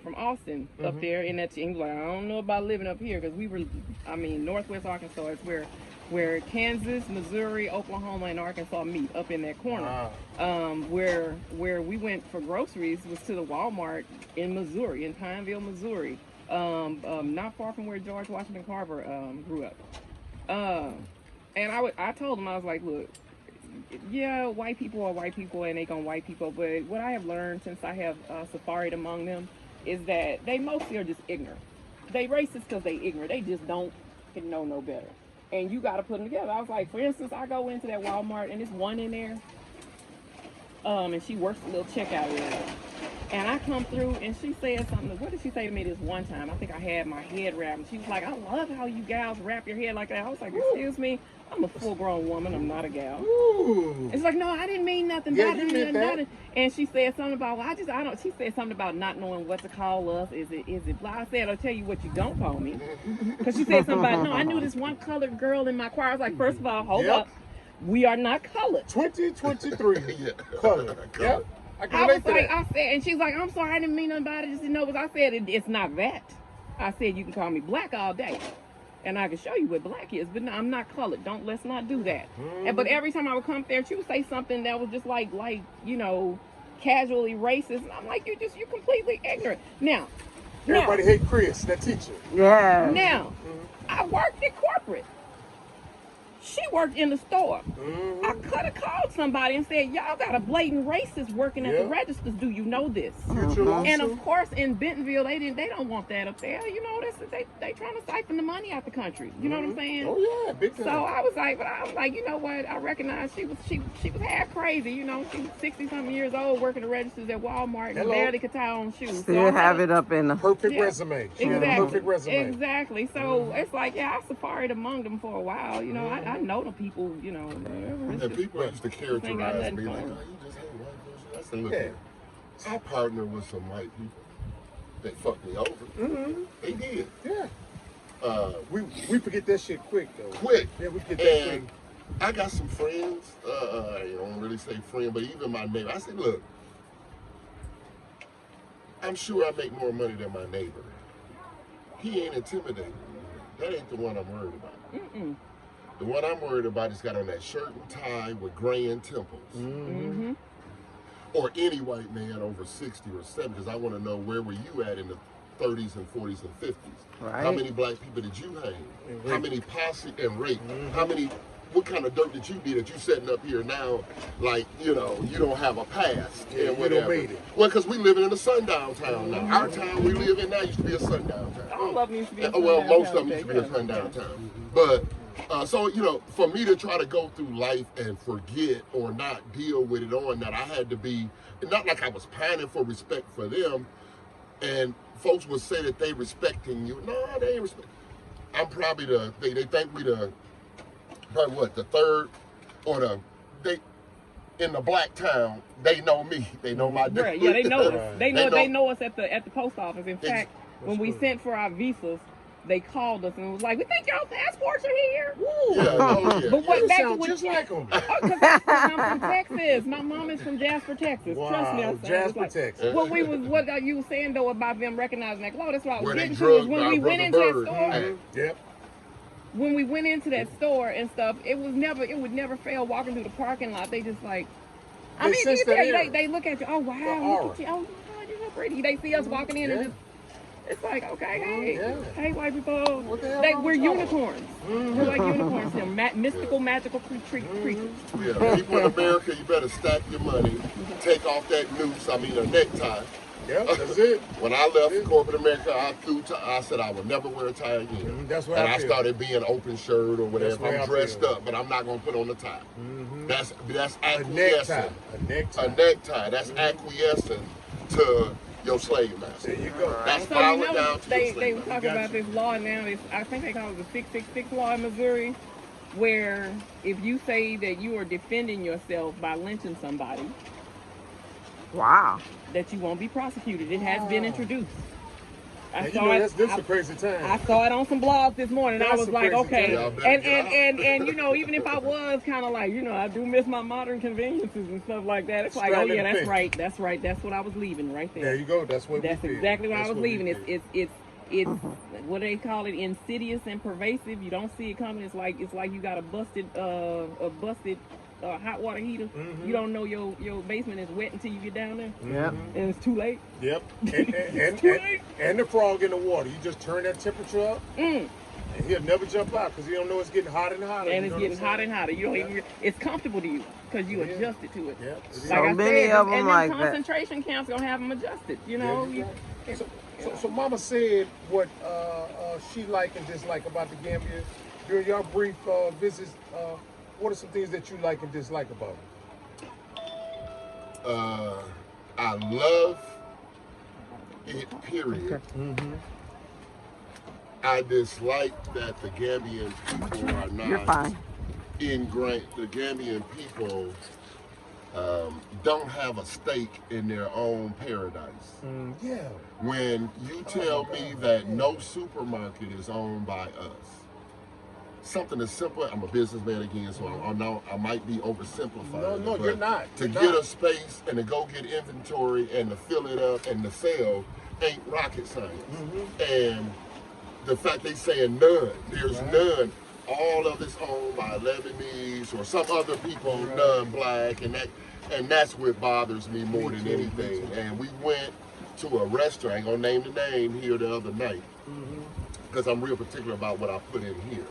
from Austin up there. And that he was like, I don't know about living up here because we were, Northwest Arkansas is where Kansas, Missouri, Oklahoma, and Arkansas meet up in that corner. Where we went for groceries was to the Walmart in Missouri, in Pineville, Missouri, not far from where George Washington Carver grew up. And I told him, I was like, look, yeah, white people are white people and they gonna white people, but what I have learned since I have safaried among them is that they mostly are just ignorant. They racist because they ignorant. They just don't know no better. And you got to put them together. I was like, for instance, I go into that Walmart and there's one in there, and she works a little checkout area. And I come through and she said something. What did she say to me this one time? I think I had my head wrapped. And she was like, I love how you gals wrap your head like that. I was like, excuse me, I'm a full-grown woman. I'm not a gal. Ooh. It's like, no, I didn't mean nothing. Yeah, I you didn't meant mean that. nothing. And she said something about, well, she said something about not knowing what to call us. Is it blah? I said, I'll tell you what you don't call me. Because she said something about, no, I knew this one colored girl in my choir. I was like, first of all, hold up. We are not colored. 2023 Yeah. color. Yep. I can I relate was to like, that. I said, and she's like, I'm sorry, I didn't mean nothing about it. Just didn't know what I said. It's not that. I said, you can call me black all day. And I can show you what black is, but no, I'm not colored. Let's not do that. But every time I would come there, she would say something that was just like, you know, casually racist. And I'm like, you're completely ignorant. Now, Everybody hate Chris, that teacher. Yeah. Now, I worked at corporate. She worked in the store. I could have called somebody and said, y'all got a blatant racist working at the registers. Do you know this? Future lawsuit. And of course, in Bentonville, they don't want that up there. You know, they trying to siphon the money out the country. You know what I'm saying? Oh yeah, big time. So I was like, you know what? I recognized she was half crazy. You know, she was 60-something years old working the registers at Walmart and barely could tie on shoes. Still have it up in the... Perfect resume. She had a perfect resume. Exactly. So it's like, yeah, I safaried among them for a while. You know, I know the people. You know, And people used to characterize me like, oh, you just hate white people. I said, look here, I partnered with some white people. They fucked me over. They did. Yeah. We forget that shit quick though. Quick. Yeah, we forget that quick. And I got some friends, I don't really say friend, but even my neighbor. I said, look, I'm sure I make more money than my neighbor. He ain't intimidating me. That ain't the one I'm worried about. The one I'm worried about is got on that shirt and tie with grand temples. Or any white man over 60 or 70, because I want to know where were you at in the 30s and 40s and 50s. Right. How many black people did you hang? How many posse and rape? How many what kind of dirt did you do that you setting up here now, like, you know, you don't have a past and whatever. You don't made it. Well, because we living in a sundown town now. Our town we live in now used to be a sundown town. All of them used to be a Well, sundown most of them town, used to be a sundown town. But, so, you know, for me to try to go through life and forget or not deal with it on that, I had to be, not like I was pining for respect for them, and folks would say that they respecting you. No, they ain't respect. I'm probably they think we probably what, the third, or they, in the black town, they know me. They know my dude. Right, yeah, they know us. They know us at the post office. In fact, when we sent for our visas, they called us and was like, "We think y'all passports are here." Woo. Yeah. But what You back sound to just like them. because I'm from Texas. My mom is from Jasper, Texas. Wow, Trust me, I said. Jasper, Texas. What you were saying though about them recognizing that law, that's what I was Where they getting to. Is drugged when our we went brother into Bird. that store. Yep. When we went into that store and stuff, it would never fail walking through the parking lot. They just like, I mean, sense you that tell you, air. they look at you. Oh wow, look at you. Oh my God, you're so pretty. They see us walking in and just. It's like, okay, hey, white people. What the hell We're wrong with y'all? unicorns. We're like unicorns. They're mystical, magical creatures. Yeah, people in America, you better stack your money, take off that noose, a necktie. Yep, that's it. When I left corporate America, I said I would never wear a tie again. That's what and I I feel. started being open shirt or whatever. That's what I'm I dressed feel. up, but I'm not gonna put on the tie. That's A acquiescing. necktie. A necktie. That's acquiescing to your slave master. There you go. That's So bowing down to your they slave were master. talking about this law now. I think they call it the 666 law in Missouri, where if you say that you are defending yourself by lynching somebody, Wow. that you won't be prosecuted. It has been introduced. And you know, that's a crazy time. I saw it on some blogs this morning. I That's was a like, crazy okay. time. And you know, even if I was kind of like, you know, I do miss my modern conveniences and stuff like that. It's like, oh yeah, that's right. That's right. That's what I was leaving right there. There you go. That's what That's we feel. exactly what That's I was we leaving. feel. It's what do they call it? Insidious and pervasive. You don't see it coming. It's like you got a busted hot water heater. You don't know your basement is wet until you get down there, Yep. and it's too late. Yep. And the frog in the water. You just turn that temperature up, and he'll never jump out because he don't know it's getting hotter and hotter. And you it's know getting what I'm hotter and hotter. You don't even. It's comfortable to you because you adjusted to it. Yep. So Like I many said, of them and like then that. concentration camps gonna have them adjusted. You know. There you go. So Mama said what she like and dislike about the Gambia. During your brief visits, what are some things that you like and dislike about it? I love it, period. I dislike that the Gambian people are You're not fine. ingrained. The Gambian people don't have a stake in their own paradise. Yeah. When you tell me that no supermarket is owned by us, something as simple. I'm a businessman again, so I know I might be oversimplifying. No, it, you're but not. To You're get not. a space and to go get inventory and to fill it up and to sell ain't rocket science. And the fact they saying none, there's none. All of it's owned by Lebanese or some other people, non-black, and that's what bothers me more than anything. And we went to a restaurant, I ain't gonna name the name, here the other night, because I'm real particular about what I put in here.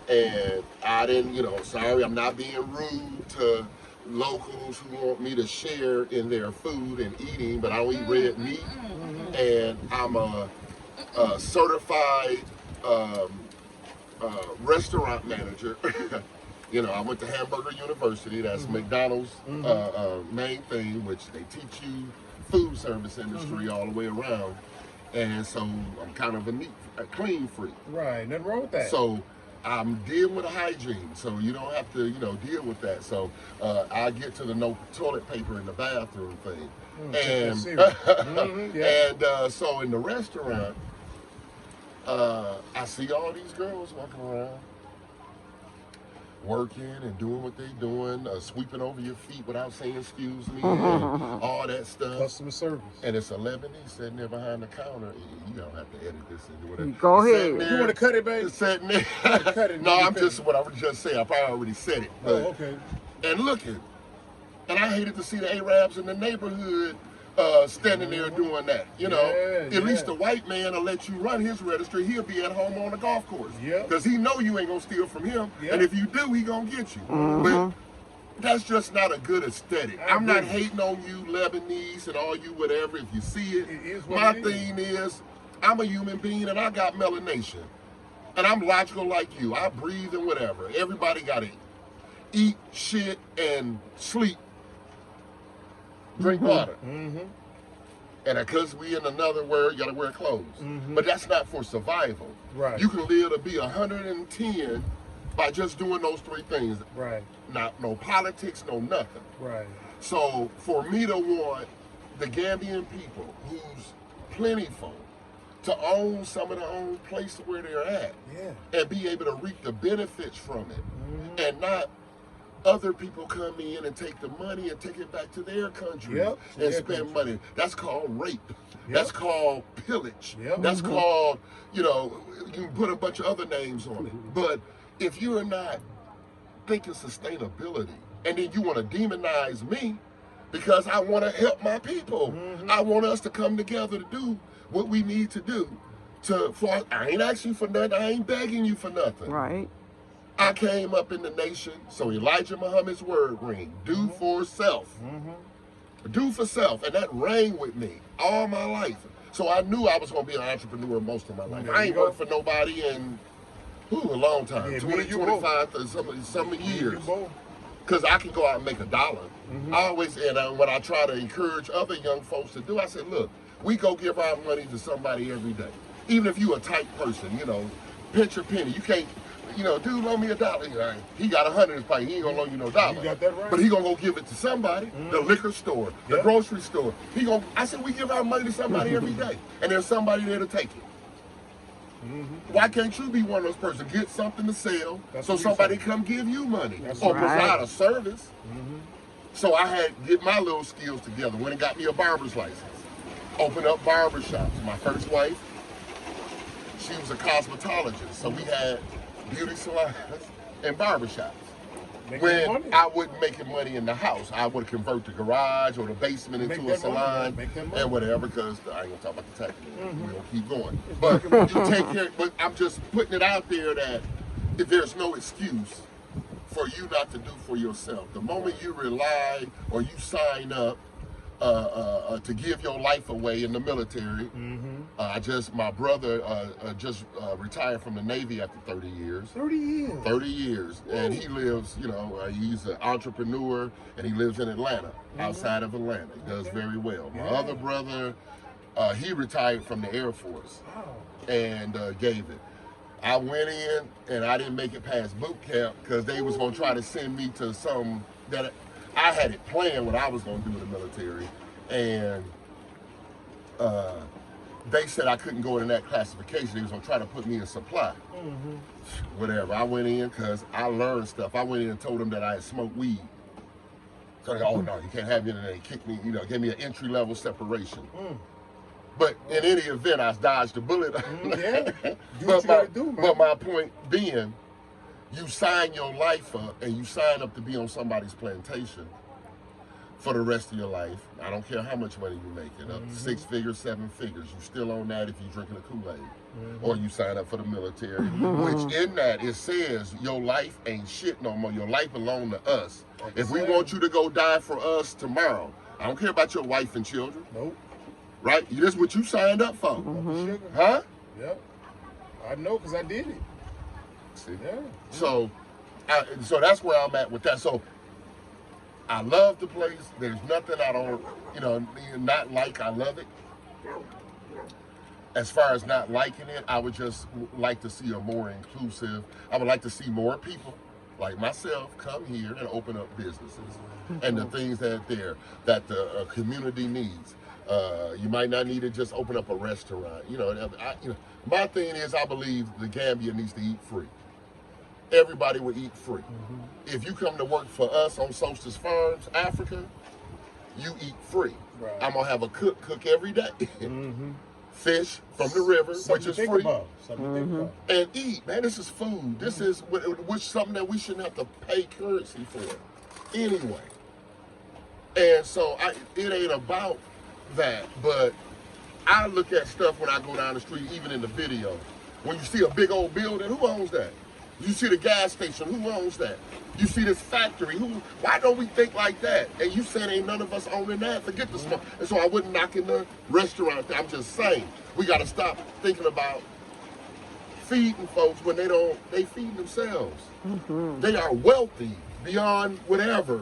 And I didn't, sorry, I'm not being rude to locals who want me to share in their food and eating, but I don't eat red meat. And I'm a certified restaurant manager. I went to Hamburger University, that's McDonald's main thing, which they teach you food service industry all the way around. And so I'm kind of a clean freak. Right, nothing wrong with that. So I'm dealing with hygiene, so you don't have to, deal with that. So I get to the no toilet paper in the bathroom thing. And so in the restaurant, I see all these girls walking around, working and doing what they doing, sweeping over your feet without saying excuse me, and all that stuff. Customer service. And it's a Lebanese sitting there behind the counter. You don't have to edit this into whatever. Go Sitting ahead. there, You want to cut it, baby? Sitting there. Cut it. No, I'm just what I would just say. I probably already said it. But, Oh, okay. And looking, and I hated to see the Arabs in the neighborhood standing there doing that. You know, at least the white man will let you run his registry. He'll be at home on the golf course. Because he know you ain't gonna steal from him. And if you do, he gonna get you. But that's just not a good aesthetic. I'm not hating on you Lebanese and all you whatever if you see it. My thing is, I'm a human being and I got melanation. And I'm logical like you. I breathe and whatever. Everybody gotta eat, shit, and sleep. Drink water. And because we in another world, you gotta wear clothes. But that's not for survival. You can live to be 110 by just doing those three things. Not no politics, no nothing. So for me to want the Gambian people who's plentiful to own some of their own place where they're at and be able to reap the benefits from it and not other people come in and take the money and take it back to their country and spend money. That's called rape. That's called pillage. That's called, you know, you can put a bunch of other names on it. But if you're not thinking sustainability and then you want to demonize me because I want to help my people. I want us to come together to do what we need to do. I ain't asking you for nothing. I ain't begging you for nothing. I came up in the nation, so Elijah Muhammad's word ring, do for self. Do for self, and that rang with me all my life. So I knew I was going to be an entrepreneur most of my life. I ain't worked for nobody in a long time, 20, 25, some years. Because I can go out and make $1. I always, and when I try to encourage other young folks to do, I said, look, we go give our money to somebody every day. Even if you a tight person, you know, pinch your penny. You can't, you know, dude, loan me $1. He got 100 in his pocket. He ain't gonna loan you no dollar. You got that right. But he gonna go give it to somebody, the liquor store, the grocery store. I said, we give our money to somebody every day. And there's somebody there to take it. Why can't you be one of those persons? Get something to sell so somebody come give you money or provide a service. So I had to get my little skills together. Went and got me a barber's license. Opened up barbershops. My first wife, she was a cosmetologist. So we had beauty salons and barbershops. When I wasn't making money in the house, I would convert the garage or the basement into a salon and whatever, because I ain't gonna talk about the tax. We're gonna keep going. But you take care, but I'm just putting it out there that if there's no excuse for you not to do for yourself. The moment you rely or you sign up to give your life away in the military. My brother just retired from the Navy after 30 years. 30 years? 30 years. Whoa. And he lives, you know, he's an entrepreneur and he lives in Atlanta, outside of Atlanta. He does very well. My other brother, he retired from the Air Force and gave it. I went in and I didn't make it past boot camp because they was going to try to send me to some that I had it planned what I was going to do in the military, and they said I couldn't go in that classification. They was going to try to put me in supply. Whatever. I went in because I learned stuff. I went in and told them that I had smoked weed. So they go, oh no, you can't have me in there. They kicked me, you know, gave me an entry-level separation. But in any event, I dodged a bullet. But my point being, you sign your life up and you sign up to be on somebody's plantation for the rest of your life. I don't care how much money you're making, up to 6 figures, 7 figures. You still own that if you're drinking a Kool-Aid. Or you sign up for the military, which in that it says your life ain't shit no more. Your life belong to us. If we want you to go die for us tomorrow, I don't care about your wife and children. Nope. Right? This is what you signed up for. Huh? Yep. I know because I did it. See? Yeah. So that's where I'm at with that. So I love the place. There's nothing I don't, you know, not like. I love it. As far as not liking it, I would just like to see a more inclusive. I would like to see more people like myself come here and open up businesses and the things that the community needs. You might not need to just open up a restaurant. You know, my thing is I believe the Gambia needs to eat free. Everybody will eat free. If you come to work for us on Solstice Farms, Africa, you eat free. I'm going to have a cook every day. Fish from the river, which is free. And eat, man, this is food. This is something that we shouldn't have to pay currency for anyway. And so it ain't about that, but I look at stuff when I go down the street, even in the video. When you see a big old building, who owns that? You see the gas station, who owns that? You see this factory, why don't we think like that? And you said ain't none of us owning that, forget the small. And so I wouldn't knock in the restaurant. I'm just saying, we gotta stop thinking about feeding folks when they feed themselves. They are wealthy beyond whatever.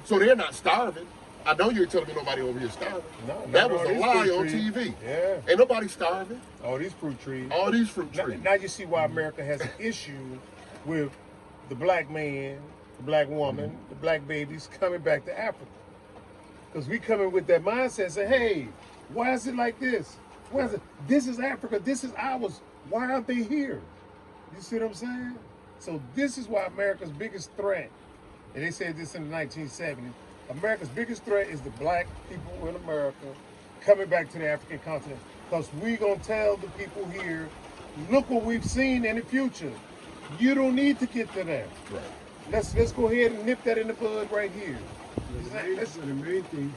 So they're not starving. I know you're telling me nobody over here starving. No, that was a lie on trees. TV. Yeah. Ain't nobody starving. All these fruit trees. All these fruit trees. Now you see why America has an issue with the black man, the black woman, the black babies coming back to Africa. Because we come in with that mindset and say, hey, why is it like this? Why is it? This is Africa, this is ours. Why aren't they here? You see what I'm saying? So this is why America's biggest threat, and they said this in the 1970s, America's biggest threat is the black people in America coming back to the African continent. Because we're going to tell the people here, look what we've seen in the future. You don't need to get to that. Right. Let's go ahead and nip that in the bud right here. The main thing,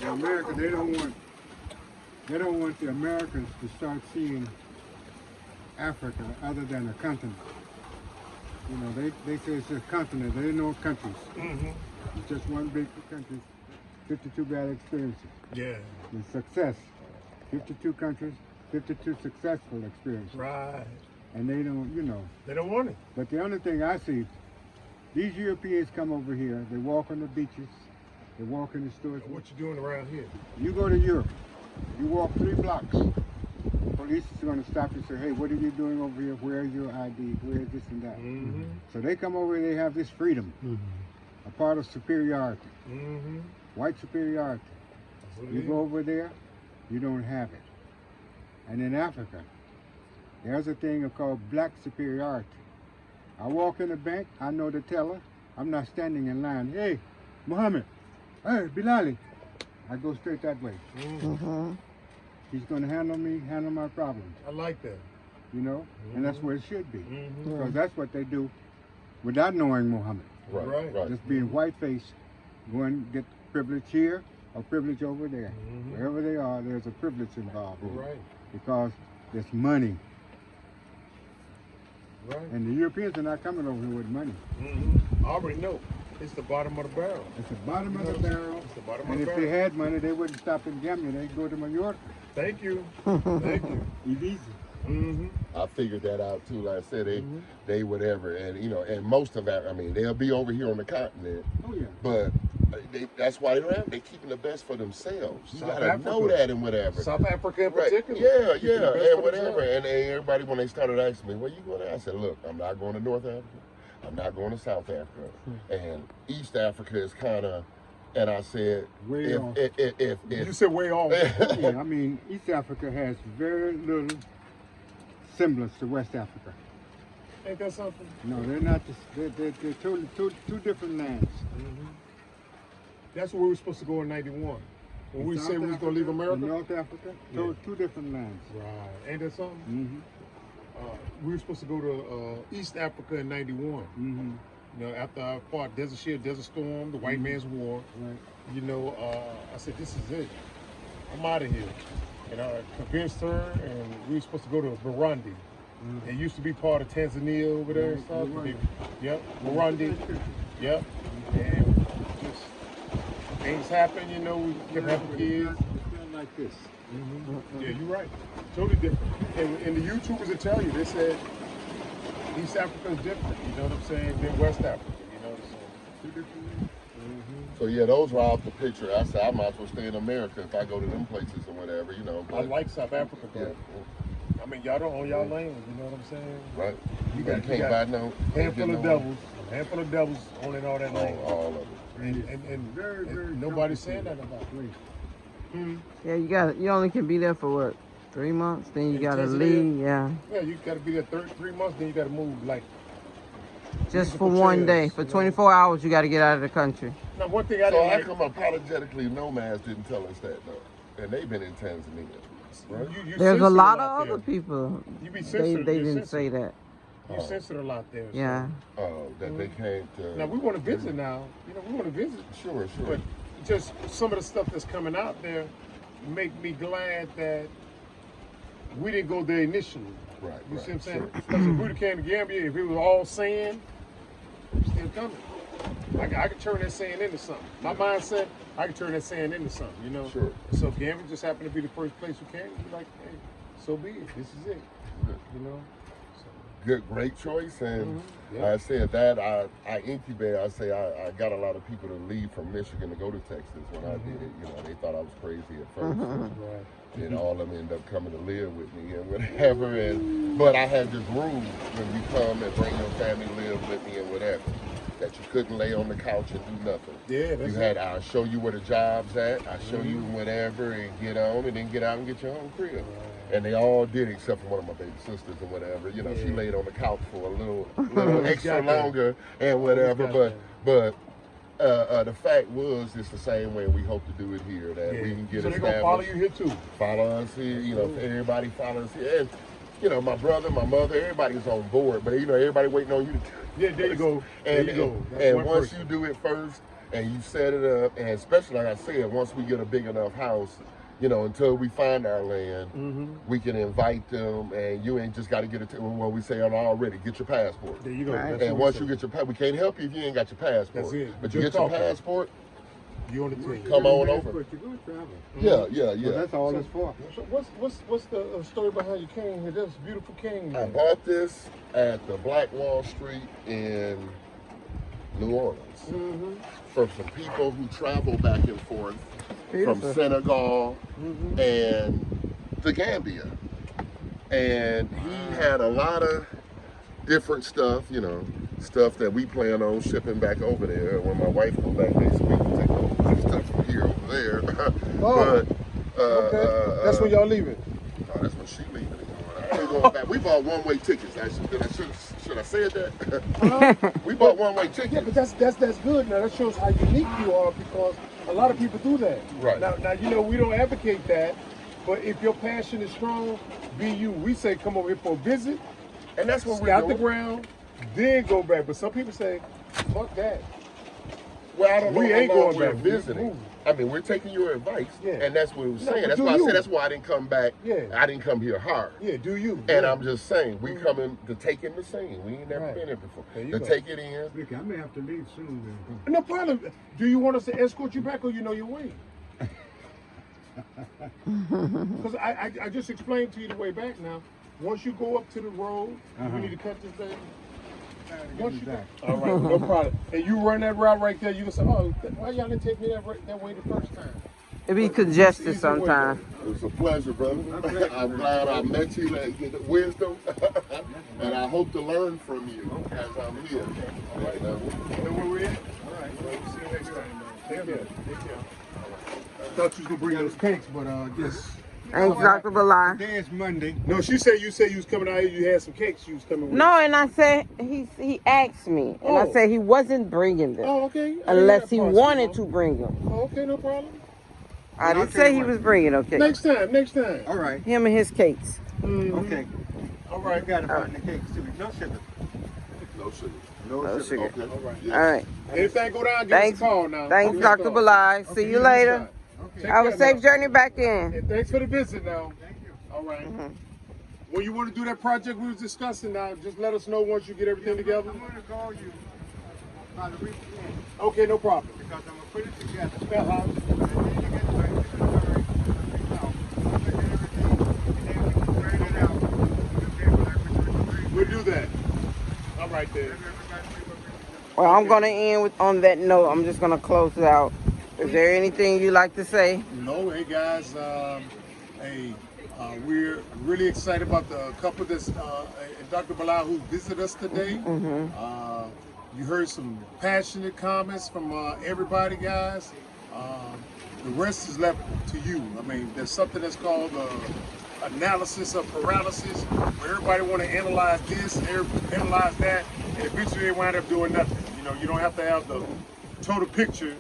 in America, they don't want the Americans to start seeing Africa other than a continent. You know, they say it's a continent. They know countries. It's just one big country. 52 bad experiences. Yeah. The success. 52 countries, 52 successful experiences. Right. And they don't, you know. They don't want it. But the only thing I see, these Europeans come over here, they walk on the beaches, they walk in the stores. What you doing around here? You go to Europe, you walk 3 blocks. Police is going to stop you and say, hey, what are you doing over here? Where is your ID? Where is this and that? So they come over here, they have this freedom, a part of superiority, white superiority. You go over there, you don't have it. And in Africa, there's a thing called black superiority. I walk in the bank, I know the teller, I'm not standing in line. Hey, Muhammad, hey, Bilali. I go straight that way. He's going to handle my problems. I like that. You know, and that's where it should be. Because that's what they do without knowing Muhammad. Right. Just being white-faced, go and get privilege here or privilege over there. Wherever they are, there's a privilege involved. Right. Because there's money. Right. And the Europeans are not coming over here with money. I already know. It's the bottom of the barrel. It's the bottom of the barrel. It's the bottom And of the if they barrel. had money, they wouldn't stop in Gambia. They'd go to Mallorca. Thank you. Thank you. Easy. I figured that out too. Like I said, they whatever, and you know, and most of that, I mean, they'll be over here on the continent, Oh yeah. but that's why they don't have. They keeping the best for themselves. You South gotta Africa. know that and whatever. South Africa in Right. particular. Yeah, Keeping the best and for whatever. themselves. And everybody, when they started asking me, where you going? I said, look, I'm not going to North Africa. I'm not going to South Africa. And East Africa is kind of. And I said, Way off. if You said way off. Yeah, I mean, East Africa has very little semblance to West Africa. Ain't that something? No, they're not. They're totally two different lands. That's where we were supposed to go in '91. When we South said we was going to leave Africa America. and North Africa, two different lands. Right. Ain't that something? We were supposed to go to East Africa in '91. You know, after I fought Desert Shield, Desert Storm, the White Man's War. Right. You know, I said, this is it. I'm out of here. And I convinced her, and we were supposed to go to Burundi. It used to be part of Tanzania over there and stuff. Burundi. Yep, Burundi. Yep. And just things happen, you know, we kept having kids. It's not like this. Yeah, you're right. Totally different. And the YouTubers will tell you, they said East Africa is different, you know what I'm saying, than West Africa, you know what I'm saying? Two different lands. So yeah, those were off the picture. I said I might as well stay in America if I go to them places or whatever, you know. I like South Africa, Yeah, though. I mean, y'all don't own y'all land, you know what I'm saying? right. You But got- can't you got buy no. Handful get of no- devils, owning all that land. all of it. And Very, very nobody's saying that about it. place. Yeah, you only can be there for what, 3 months? Then you In gotta Tanzania? leave. Yeah, Yeah, you got to be there 3 months, then you got to move. Like, just for Musical one day. chairs, For you know. 24 hours, you gotta get out of the country. now one thing I So didn't how like, come apologetically nomads didn't tell us that though? And they've been in Tanzania. Right? you There's a censored lot there. of other people. You be They censored. they you're didn't censored. say that. You censored a lot there. so. Yeah. That they can't. Now we want to visit now. You know, we want to visit. Sure. But just some of the stuff that's coming out there make me glad that we didn't go there initially. Right. You see what I'm saying? Sure. Because if we came to Gambia, if it was all sand, we're still coming. I could turn that sand into something. My mindset, I could turn that sand into something, you know? Sure. So if Gambia just happened to be the first place we came, we're like, hey, so be it. This is it. You know? Good, great choice. And Yeah. I said that I incubate. I say I got a lot of people to leave from Michigan to go to Texas when I did it. You know, they thought I was crazy at first. Right. And all of them ended up coming to live with me and whatever. But I had this rule when you come and bring your family to live with me and whatever, that you couldn't lay on the couch and do nothing. Yeah, that's You had, I'll show you where the job's at, I'll show you whatever, and get on, and then get out and get your own crib. And they all did, except for one of my baby sisters and whatever. You know, she laid on the couch for a little extra longer and whatever. But the fact was, it's the same way we hope to do it here. That we can get so established. they're gonna follow you here too. Follow us here, you know, everybody follow us here. And, you know, my brother, my mother, everybody's on board, but, you know, everybody waiting on you to Yeah, there you go. And, there you go. That's and one once person. you do it first and you set it up, and especially like I said, once we get a big enough house, you know, until we find our land, we can invite them, and you ain't just got to get it. Well, we say already, get your passport. There you go. Right. That's And what we once say. you get your passport, we can't help you if you ain't got your passport. That's it. But Just you get your talk. passport, You on the team. come on over. But you're going to travel. Yeah. So that's all it's for. So what's the story behind you came here? This beautiful king. I bought this at the Black Wall Street in New Orleans from some people who travel back and forth from Senegal and the Gambia. And he had a lot of different stuff, you know, stuff that we plan on shipping back over there. When my wife comes back next week, we'll take all this stuff from here over there. Okay. That's when y'all leaving. Oh, that's when she leaving. I ain't going back. We bought one-way tickets. Should I say that? We bought one-way tickets. Yeah, but that's good. Now that shows how unique you are, because a lot of people do that. Right. Now you know we don't advocate that, but if your passion is strong, be you. We say come over here for a visit, And that's what we're scout the doing. ground, then go back. But some people say, fuck that. Well, I don't know We how ain't long going we're back. visiting. I mean, we're taking your advice, Yeah. and that's what we're No, saying. but That's do why I you. said that's why I didn't come back. Yeah. I didn't come here hard. Yeah, do you? And Yeah. I'm just saying, we coming to take in the scene. We ain't never Right. been here before. There you To go. take it in. Look, I may have to leave soon then. No problem. Do you want us to escort you back, or you know your way? Because I just explained to you the way back now. Once you go up to the road, we need to cut this thing. Once you back. All right, no problem. And you run that route right there, you can say, oh, why y'all didn't take me that way the first time? It be congested Easy way, sometimes. It was a pleasure, brother. I'm glad I met you and get the wisdom. And I hope to learn from you as I'm here. All right. You know where we're at? All right. Well, see you next time, man. Take care. Take care. I thought you was going to bring those cakes, but just... Thanks, Dr. Belai. Today is Monday. No, you said you was coming out here, you had some cakes you was coming with. No, and I said he asked me, and I Oh. said he wasn't bringing them Oh, okay. I didn't unless have he parts, wanted you to know. bring them. Oh, okay, no problem. I I'll didn't tell say you he what. was bringing. Okay, Next time. All right. him and his cakes. Okay. All You right. got to find the cakes too. No sugar. No sugar. No sugar. Okay. All right. Yes. All right. Anything go down, give Thanks. us a call now. Thanks, Give us a Dr. call. Belai. See you later. Take Have a care safe now. journey back in. And thanks for the visit now. Thank you. All right. When you want to do that project we was discussing now, just let us know once you get everything together. I'm going to call you by the weekend Okay, no problem. because I'm going to put it together. Uh-huh. I need to get my inventory out. Look at everything, and then we can grade it out. We'll do that. All right then. Well, I'm gonna end with on that note. I'm just gonna close it out. Is there anything you like to say? No, hey guys, we're really excited about the couple that's Dr. Bilal who visited us today. You heard some passionate comments from everybody, guys. The rest is left to you. I mean, there's something that's called analysis of paralysis, where everybody want to analyze this and analyze that, and eventually they wind up doing nothing. You know, you don't have to have the total picture,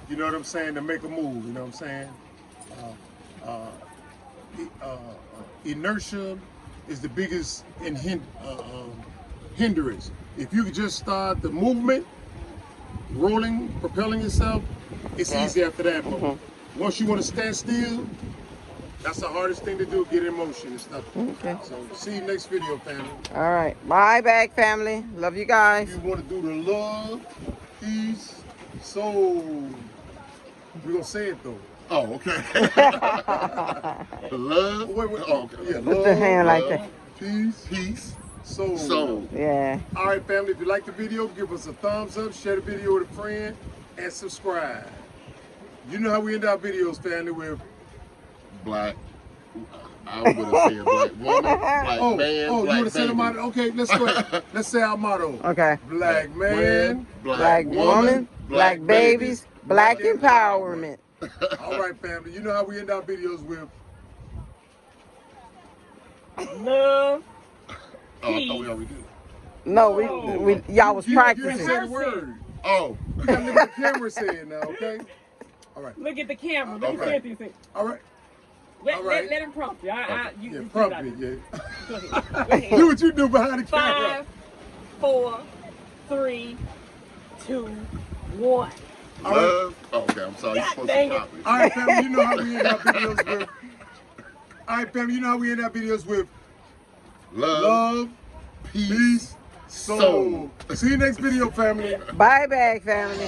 you know what I'm saying, to make a move, you know what I'm saying? Inertia is the biggest hindrance. If you could just start the movement, rolling, propelling yourself, it's easy after that. But once you want to stand still, that's the hardest thing to do, get in motion and stuff. Okay. So see you next video, family. All right. Bye, bag family. Love you guys. You want to do the love, peace, soul. We're going to say it though. Oh, okay. Love. Wait. Oh, okay. Yeah, Put the hand like love, that. peace, soul. soul. Yeah. All right, family, if you like the video, give us a thumbs up, share the video with a friend, and subscribe. You know how we end our videos, family, with Black. I would have said black woman, black man, you black want to say the baby. motto? Okay, let's go ahead. Let's say our motto. Okay. Black man. Black woman, black babies, black empowerment. All right, family. You know how we end our videos with Love. Oh, I thought we already did. No, we y'all was you practicing. say the word. Oh. You gotta look at the camera saying now, okay? All right. Look at the camera. Let me Okay. see anything. All right. Let, All right. let him prompt you. Yeah, you prompt got me, it. yeah. Go ahead. Go ahead. Do what you do behind the camera. 5, 4, 3, 2, 1. Love. Oh, okay, I'm sorry. You're supposed dang to it. copy. All right, family, you know how we end our videos with. All right, family, you know how we end our videos with love, peace, soul. See you next video, family. Bye, bag family.